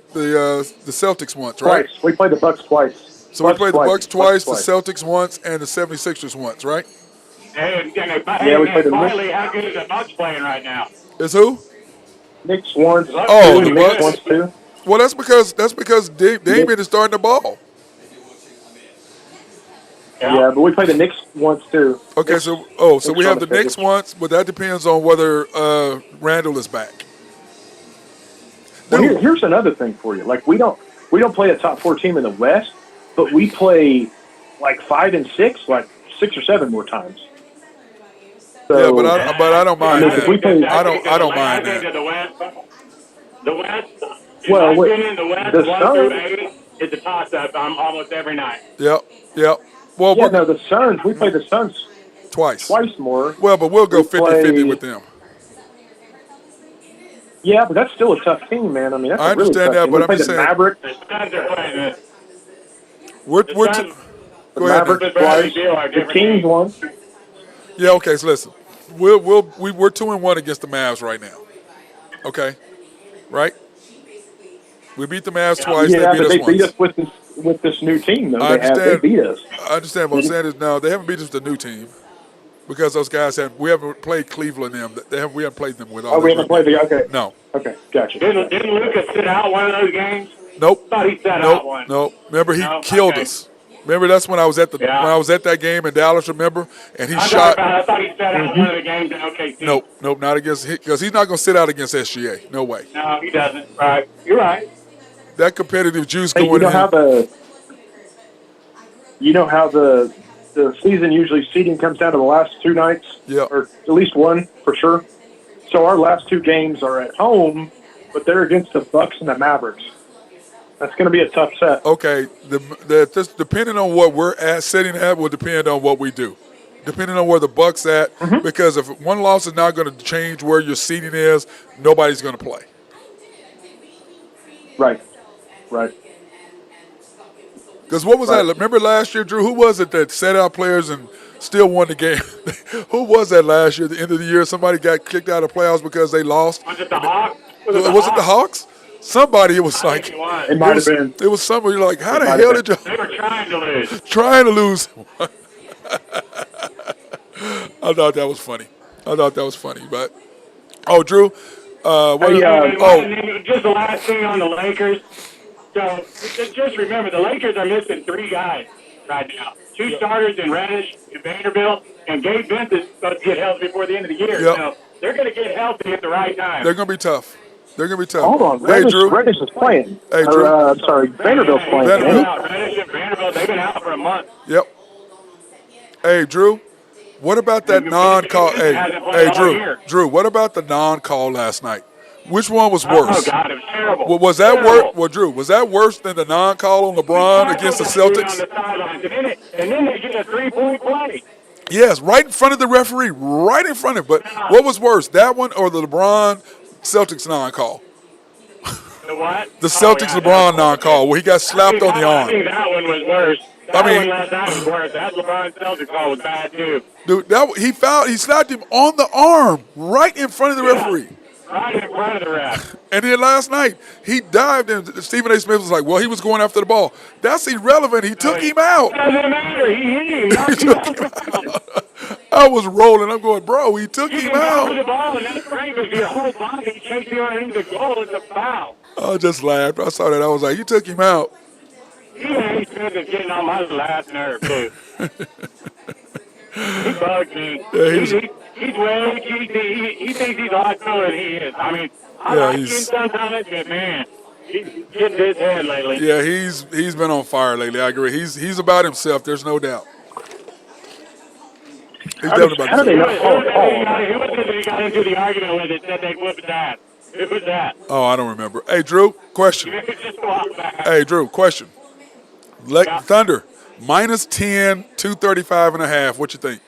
B: Celtics once, right?
C: Twice. We played the Bucks twice.
B: So we played the Bucks twice, the
C: twice.
B: Celtics once, and the 76ers once, right?
D: And
C: Yeah, we played the
D: quietly, how good is the Bucks playing right now?
B: Is who?
C: Knicks once.
B: Oh, the
C: Knicks
B: Bucks.
C: once too.
B: Well, that's because Damian is starting the ball.
C: Yeah, but we played the Knicks once too.
B: Okay,
C: Knicks,
B: so we have the
C: on the
B: Knicks
C: schedule.
B: once, but that depends on whether Randall is back.
C: Well,
B: Dude,
C: here's another thing for you. Like we don't play a top 4 team in the West, but we play like 5 and 6, like 6 or 7 more times. So,
B: yeah, but I don't mind
C: if we
B: that.
C: play-
B: I don't mind
D: I think
B: that.
D: that the West,
C: Well,
D: in my
C: wait,
D: opinion, the West
C: the
D: 1
C: Suns-
D: through 8 is a toss-up almost every night.
B: Yep. Well,
C: yeah, no, the Suns. We play the Suns
B: twice.
C: twice more.
B: Well, but we'll go
C: We
B: 50-50
C: play-
B: with them.
C: Yeah, but that's still a tough team, man. I mean, that's
B: I
C: a really
B: understand
C: tough
B: that,
C: team.
B: but
C: We
B: I'm
C: played
B: just
C: the
B: saying-
C: Mavericks.
D: The Suns are playing this.
B: We're
D: The
B: go
D: Suns,
B: ahead.
C: Mavericks
B: Nick.
C: twice.
D: Deal are
C: The
D: different
C: Kings
D: teams.
C: once.
B: Yeah. Okay. So listen, we're 2-1 against the Mavs right now. Okay. Right. We beat the Mavs twice.
C: Yeah,
B: they
C: but
B: beat
C: they
B: us
C: beat
B: once.
C: us with this new team, though.
B: I
C: They
B: understand.
C: beat us.
B: I understand what I'm saying is no, they haven't beat us with the new team because those guys we haven't played Cleveland. We haven't played them with all.
C: Oh, we
B: that
C: haven't played
B: group.
C: the. Okay.
B: No.
C: Okay, gotcha.
D: Didn't Lucas sit out one of those games?
B: Nope.
D: I thought he sat out one.
B: Nope. Remember he
D: No?
B: killed
D: Okay.
B: us. Remember that's when I was at
D: Yeah.
B: that game in Dallas. Remember, and he
D: I
B: shot.
D: thought he sat out one of the games in OKC.
B: Nope, not against because he's not going to sit out against SGA. No way.
D: No, he doesn't. Right. You're right.
B: That competitive juice
C: Hey,
B: going in.
C: you know how the season usually seeding comes down to the last 2 nights?
B: Yeah.
C: Or at least one for sure. So our last 2 games are at home, but they're against the Bucks and the Mavericks. That's going to be a tough set.
B: Okay, just depending on what we're sitting at will depend on what we do. Depending on where the Bucks at, because if one loss is not going to change where your seating is, nobody's going to play.
C: Right.
B: Because what was that? Remember last year, Drew? Who was it that set out players and still won the game? Who was that last year? At the end of the year, somebody got kicked out of playoffs because they lost.
D: Was it the Hawks?
B: Was it the Hawks? Somebody. It was
D: I
B: like
D: think it was.
C: It might have been.
B: It was somebody like, how the
C: might
B: hell
C: have
B: did you
D: They were trying to lose.
B: trying to lose? I thought that was funny. But Drew,
D: Just the last thing on the Lakers. So just remember, the Lakers are missing 3 guys right now. 2 starters in Reddish and Vanderbilt, and Gabe Vincent's supposed to get healthy before the end of the year.
B: Yep.
D: So they're going to get healthy at the right time.
B: they're going to be tough.
C: Hold on.
B: Hey, Drew.
C: Reddish is playing.
B: Hey, Drew.
C: I'm sorry. Vanderbilt's playing.
D: Reddish and Vanderbilt, they've been out for a month.
B: Yep. Hey, Drew. What about that non-call? Drew. What about the non-call last night? Which one was worse?
D: Oh, God, it was terrible.
B: Was that
D: Terrible.
B: worse? Well, Drew, was that worse than the non-call on LeBron against the Celtics?
D: On the sidelines, and then they get a 3-point play.
B: Yes, right in front of the referee, right in front of him. But what was worse, that one or the LeBron Celtics non-call?
D: The what?
B: The Celtics LeBron non-call where he got slapped on the
D: I
B: arm.
D: think that one was worse.
B: I mean-
D: One last night was worse. That LeBron Celtics call was bad, too.
B: Dude, he slapped him on the arm right in front of the referee.
D: Right in front of the ref.
B: And then last night, he dived and Stephen A. Smith was like, well, he was going after the ball. That's irrelevant. He took him out.
D: Doesn't matter. He hit him. Knocked him out.
B: I was rolling. I'm going, bro, he took
D: You
B: him
D: can go with
B: out.
D: the ball, and that frame is your whole body chasing you into the goal. It's a foul.
B: I just laughed. I saw that. I was like, you took him out.
D: He Smith is getting on my last nerve, too. He bugs me.
B: Yeah,
D: He's way he thinks he's a lot cooler than he is. I mean, I
B: Yeah,
D: like him
B: he's-
D: sometimes, but man, he's getting his head lately.
B: Yeah, he's been on fire lately. I agree. He's about himself. There's no doubt. He's definitely
C: How
B: about
C: do they
B: himself.
C: not call a call?
D: Who was it that he got into the argument with that said they whooped his ass? Who was that?
B: Oh, I don't remember. Hey, Drew, question.
D: Just a while back.
B: Hey, Drew, question. Thunder, minus 10, 235 and a half. What you think?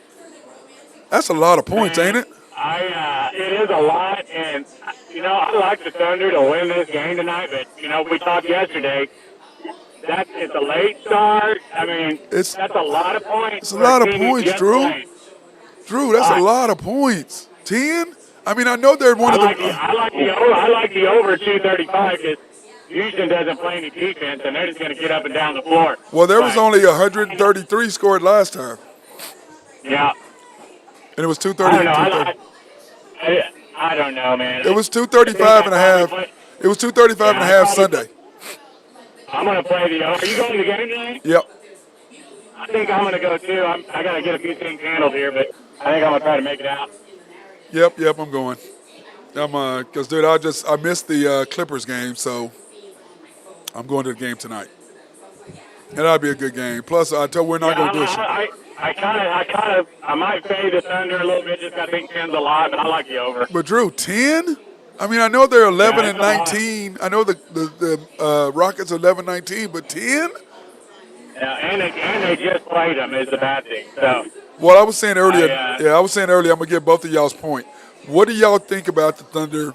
B: That's a lot of points, ain't it?
D: It is a lot, and I like the Thunder to win this game tonight. But we talked yesterday. It's a late start. I mean, that's a lot of points.
B: It's a lot of points, Drew.
D: Played.
B: Drew, that's a lot of points. 10? I mean, I know they're one
D: I
B: of the.
D: like the over 235 because Houston doesn't play any defense, and they're just going to get up and down the floor.
B: Well, there was
D: But,
B: only 133 scored last time,
D: yeah.
B: and it was
D: I don't
B: 230.
D: know. I don't know, man.
B: It was 235 and a half. It was 235 and a half Sunday.
D: I'm going to play the over. Are you going to the game tonight?
B: Yep.
D: I think I'm going to go, too. I got to get a few things handled here, but I think I'm going to try to make it out.
B: Yep, I'm going. Because, dude, I missed the Clippers game, so I'm going to the game tonight. And that'll be a good game. Plus, we're not going to do it.
D: I might fade the Thunder a little bit just 'cause I think 10's a lot, but I like the over.
B: But, Drew, 10? I mean, I know they're 11 and 19. I know the Rockets are 11-19, but 10?
D: Yeah, and they just played them is the bad thing. So.
B: Well, I was saying earlier, I'm going to get both of y'all's point. What do y'all think about the Thunder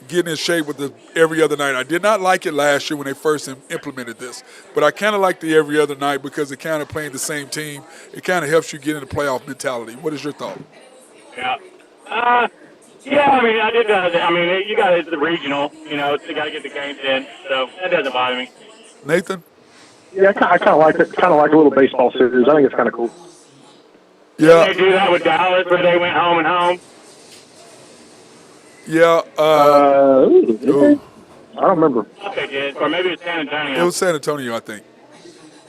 B: getting in shape with the every other night? I did not like it last year when they first implemented this, but I kind of like the every other night because it kind of playing the same team. It kind of helps you get into playoff mentality. What is your thought?
D: Yeah. Yeah, I mean, I did. You got it's the regional. You know, you got to get the games in, so that doesn't bother me.
B: Nathan?
C: Yeah, I kind of like it. Kind of like a little baseball series. I think it's kind of cool.
B: Yeah.
D: Did they do that with Dallas where they went home and home?
B: Yeah.
C: Did they? I don't remember.
D: They did, or maybe it's San Antonio.
B: It was San Antonio, I think.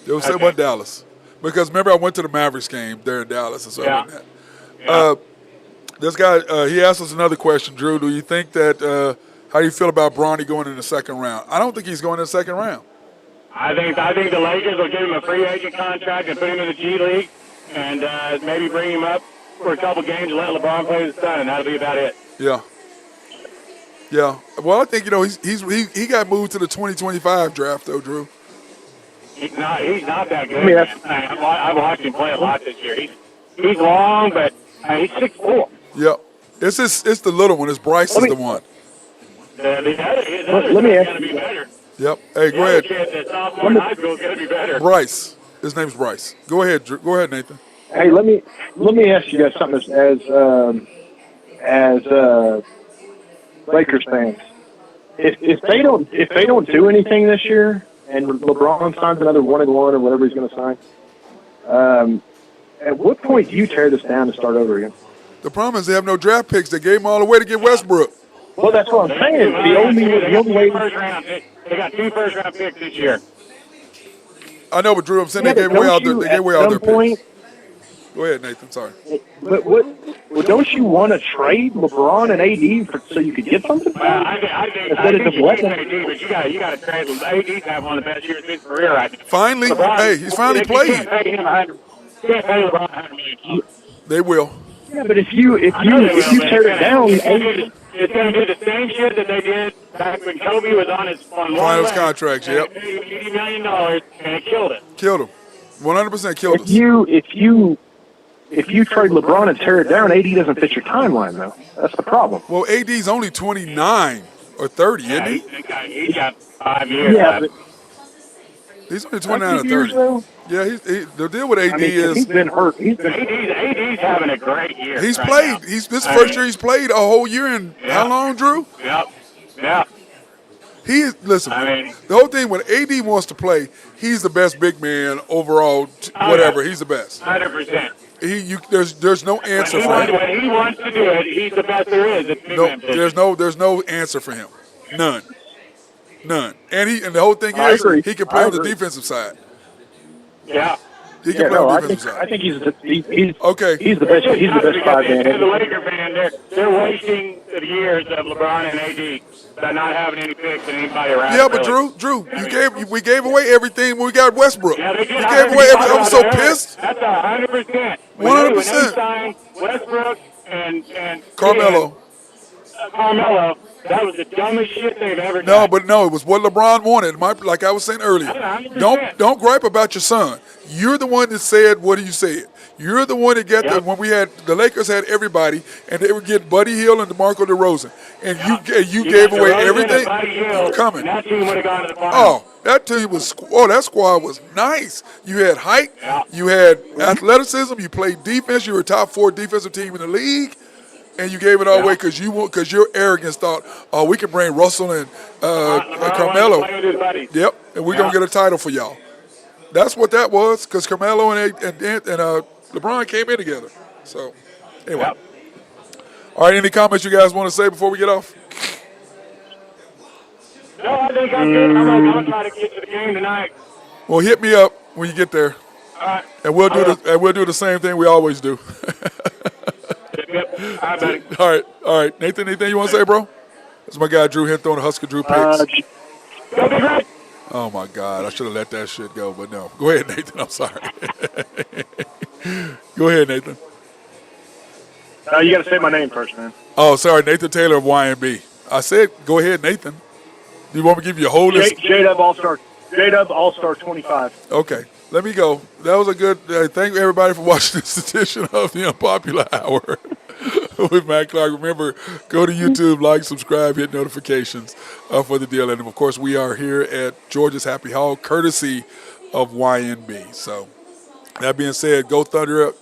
B: It wasn't Dallas. Because remember, I went to the Mavericks game there in Dallas, and so I went that.
D: Yeah.
B: This guy, he asked us another question, Drew. Do you think that, how do you feel about Bronny going in the second round? I don't think he's going in the second round.
D: I think the Lakers will give him a free agent contract and put him in the G League, and maybe bring him up for a couple games and let LeBron play his son, and that'll be about it.
B: Yeah. Yeah. Well, I think, he got moved to the 2025 draft, though, Drew.
D: He's not that good. I've watched him play a lot this year. He's long, but he's 6'4".
B: Yep. It's the little one. It's Bryce is the one.
D: Let me ask you. Be better.
B: Yep. Hey, go ahead.
D: The sophomore in high school is going to be better.
B: Bryce. His name's Bryce. Go ahead, Drew. Go ahead, Nathan.
C: Hey, let me ask you guys something as Lakers fans. If they don't do anything this year, and LeBron signs another 1-1 or whatever he's going to sign, at what point do you tear this down and start over again?
B: The problem is they have no draft picks. They gave them all away to get Westbrook.
C: Well, that's what I'm saying. The only way.
D: They got 2 first-round picks this year.
B: I know, but Drew, I'm saying they gave away all their picks. Go ahead, Nathan. Sorry.
C: But don't you want to trade LeBron and AD so you could get something?
D: I think you can AD, but you got to trade them. AD's having one of the best years of his career right now.
B: Finally, he's finally played.
D: You can't pay LeBron $100 million.
B: They will.
C: Yeah, but if you tear it down,
D: it's going to do the same shit that they did back when Kobe was on
B: finals contracts. Yep.
D: $80 million, and it killed it.
B: Killed him. 100% killed us.
C: If you trade LeBron and tear it down, AD doesn't fit your timeline, though. That's the problem.
B: Well, AD's only 29 or 30, isn't he?
D: He's got 5 years left.
B: He's only 29 or 30. Yeah, the deal with AD is
C: he's been hurt.
D: AD's having a great year.
B: He's played. This first year he's played a whole year in how long, Drew?
D: Yep. Yeah.
B: Listen. The whole thing when AD wants to play, he's the best big man overall. Whatever, he's the best.
D: 100%.
B: There's no answer for him.
D: When he wants to do it, he's the best there is.
B: There's no answer for him. None. And the whole thing is he can play on the defensive side.
D: Yeah.
B: He can play on the defensive side.
C: I think he's
B: okay.
C: He's the best. He's the best 5 man.
D: The Laker fan, they're wasting the years of LeBron and AD by not having any picks and anybody around.
B: Yeah, but Drew, we gave away everything when we got Westbrook.
D: Yeah,
B: we gave away everything. I was so pissed.
D: That's 100%.
B: 100%.
D: When they signed Westbrook and
B: Carmelo.
D: Carmelo, that was the dumbest shit they've ever done.
B: No, it was what LeBron wanted. Like I was saying earlier,
D: 100%.
B: don't gripe about your son. You're the one that said what you said. You're the one that got when we had the Lakers had everybody, and they would get Buddy Hield and DeMarco DeRozan, and you gave away everything. Coming.
D: That team would have gone to the finals.
B: Oh, that team was. Oh, that squad was nice. You had height. You had athleticism. You played defense. You were a top 4 defensive team in the league. And you gave it all away because your arrogance thought, oh, we can bring Russell and Carmelo.
D: Play with his buddies.
B: Yep, and we're gonna get a title for y'all. That's what that was, because Carmelo and LeBron came in together. So, anyway.
D: Yep.
B: All right, any comments you guys want to say before we get off?
D: No, I think I'm good. I'm gonna try to get to the game tonight.
B: Well, hit me up when you get there,
D: All right.
B: and we'll do the same thing we always do.
D: Yep. All right, buddy.
B: All right. Nathan, anything you want to say, bro? That's my guy Drew Hinton on the Husker Drew picks.
D: Go Big Red.
B: Oh my God, I should have let that shit go, but no. Go ahead, Nathan. I'm sorry. Go ahead, Nathan.
C: You got to say my name first, man.
B: Oh, sorry, Nathan Taylor of YNB. I said, go ahead, Nathan. Do you want me to give you a whole list?
C: J-Dub All-Star 25.
B: Okay, let me go. That was a good. Thank everybody for watching this edition of the Unpopular Hour with Matt Clark. Remember, go to YouTube, like, subscribe, hit notifications for the deal. And of course, we are here at Georgia's Happy Hog, courtesy of YNB. So, that being said, go Thunder up.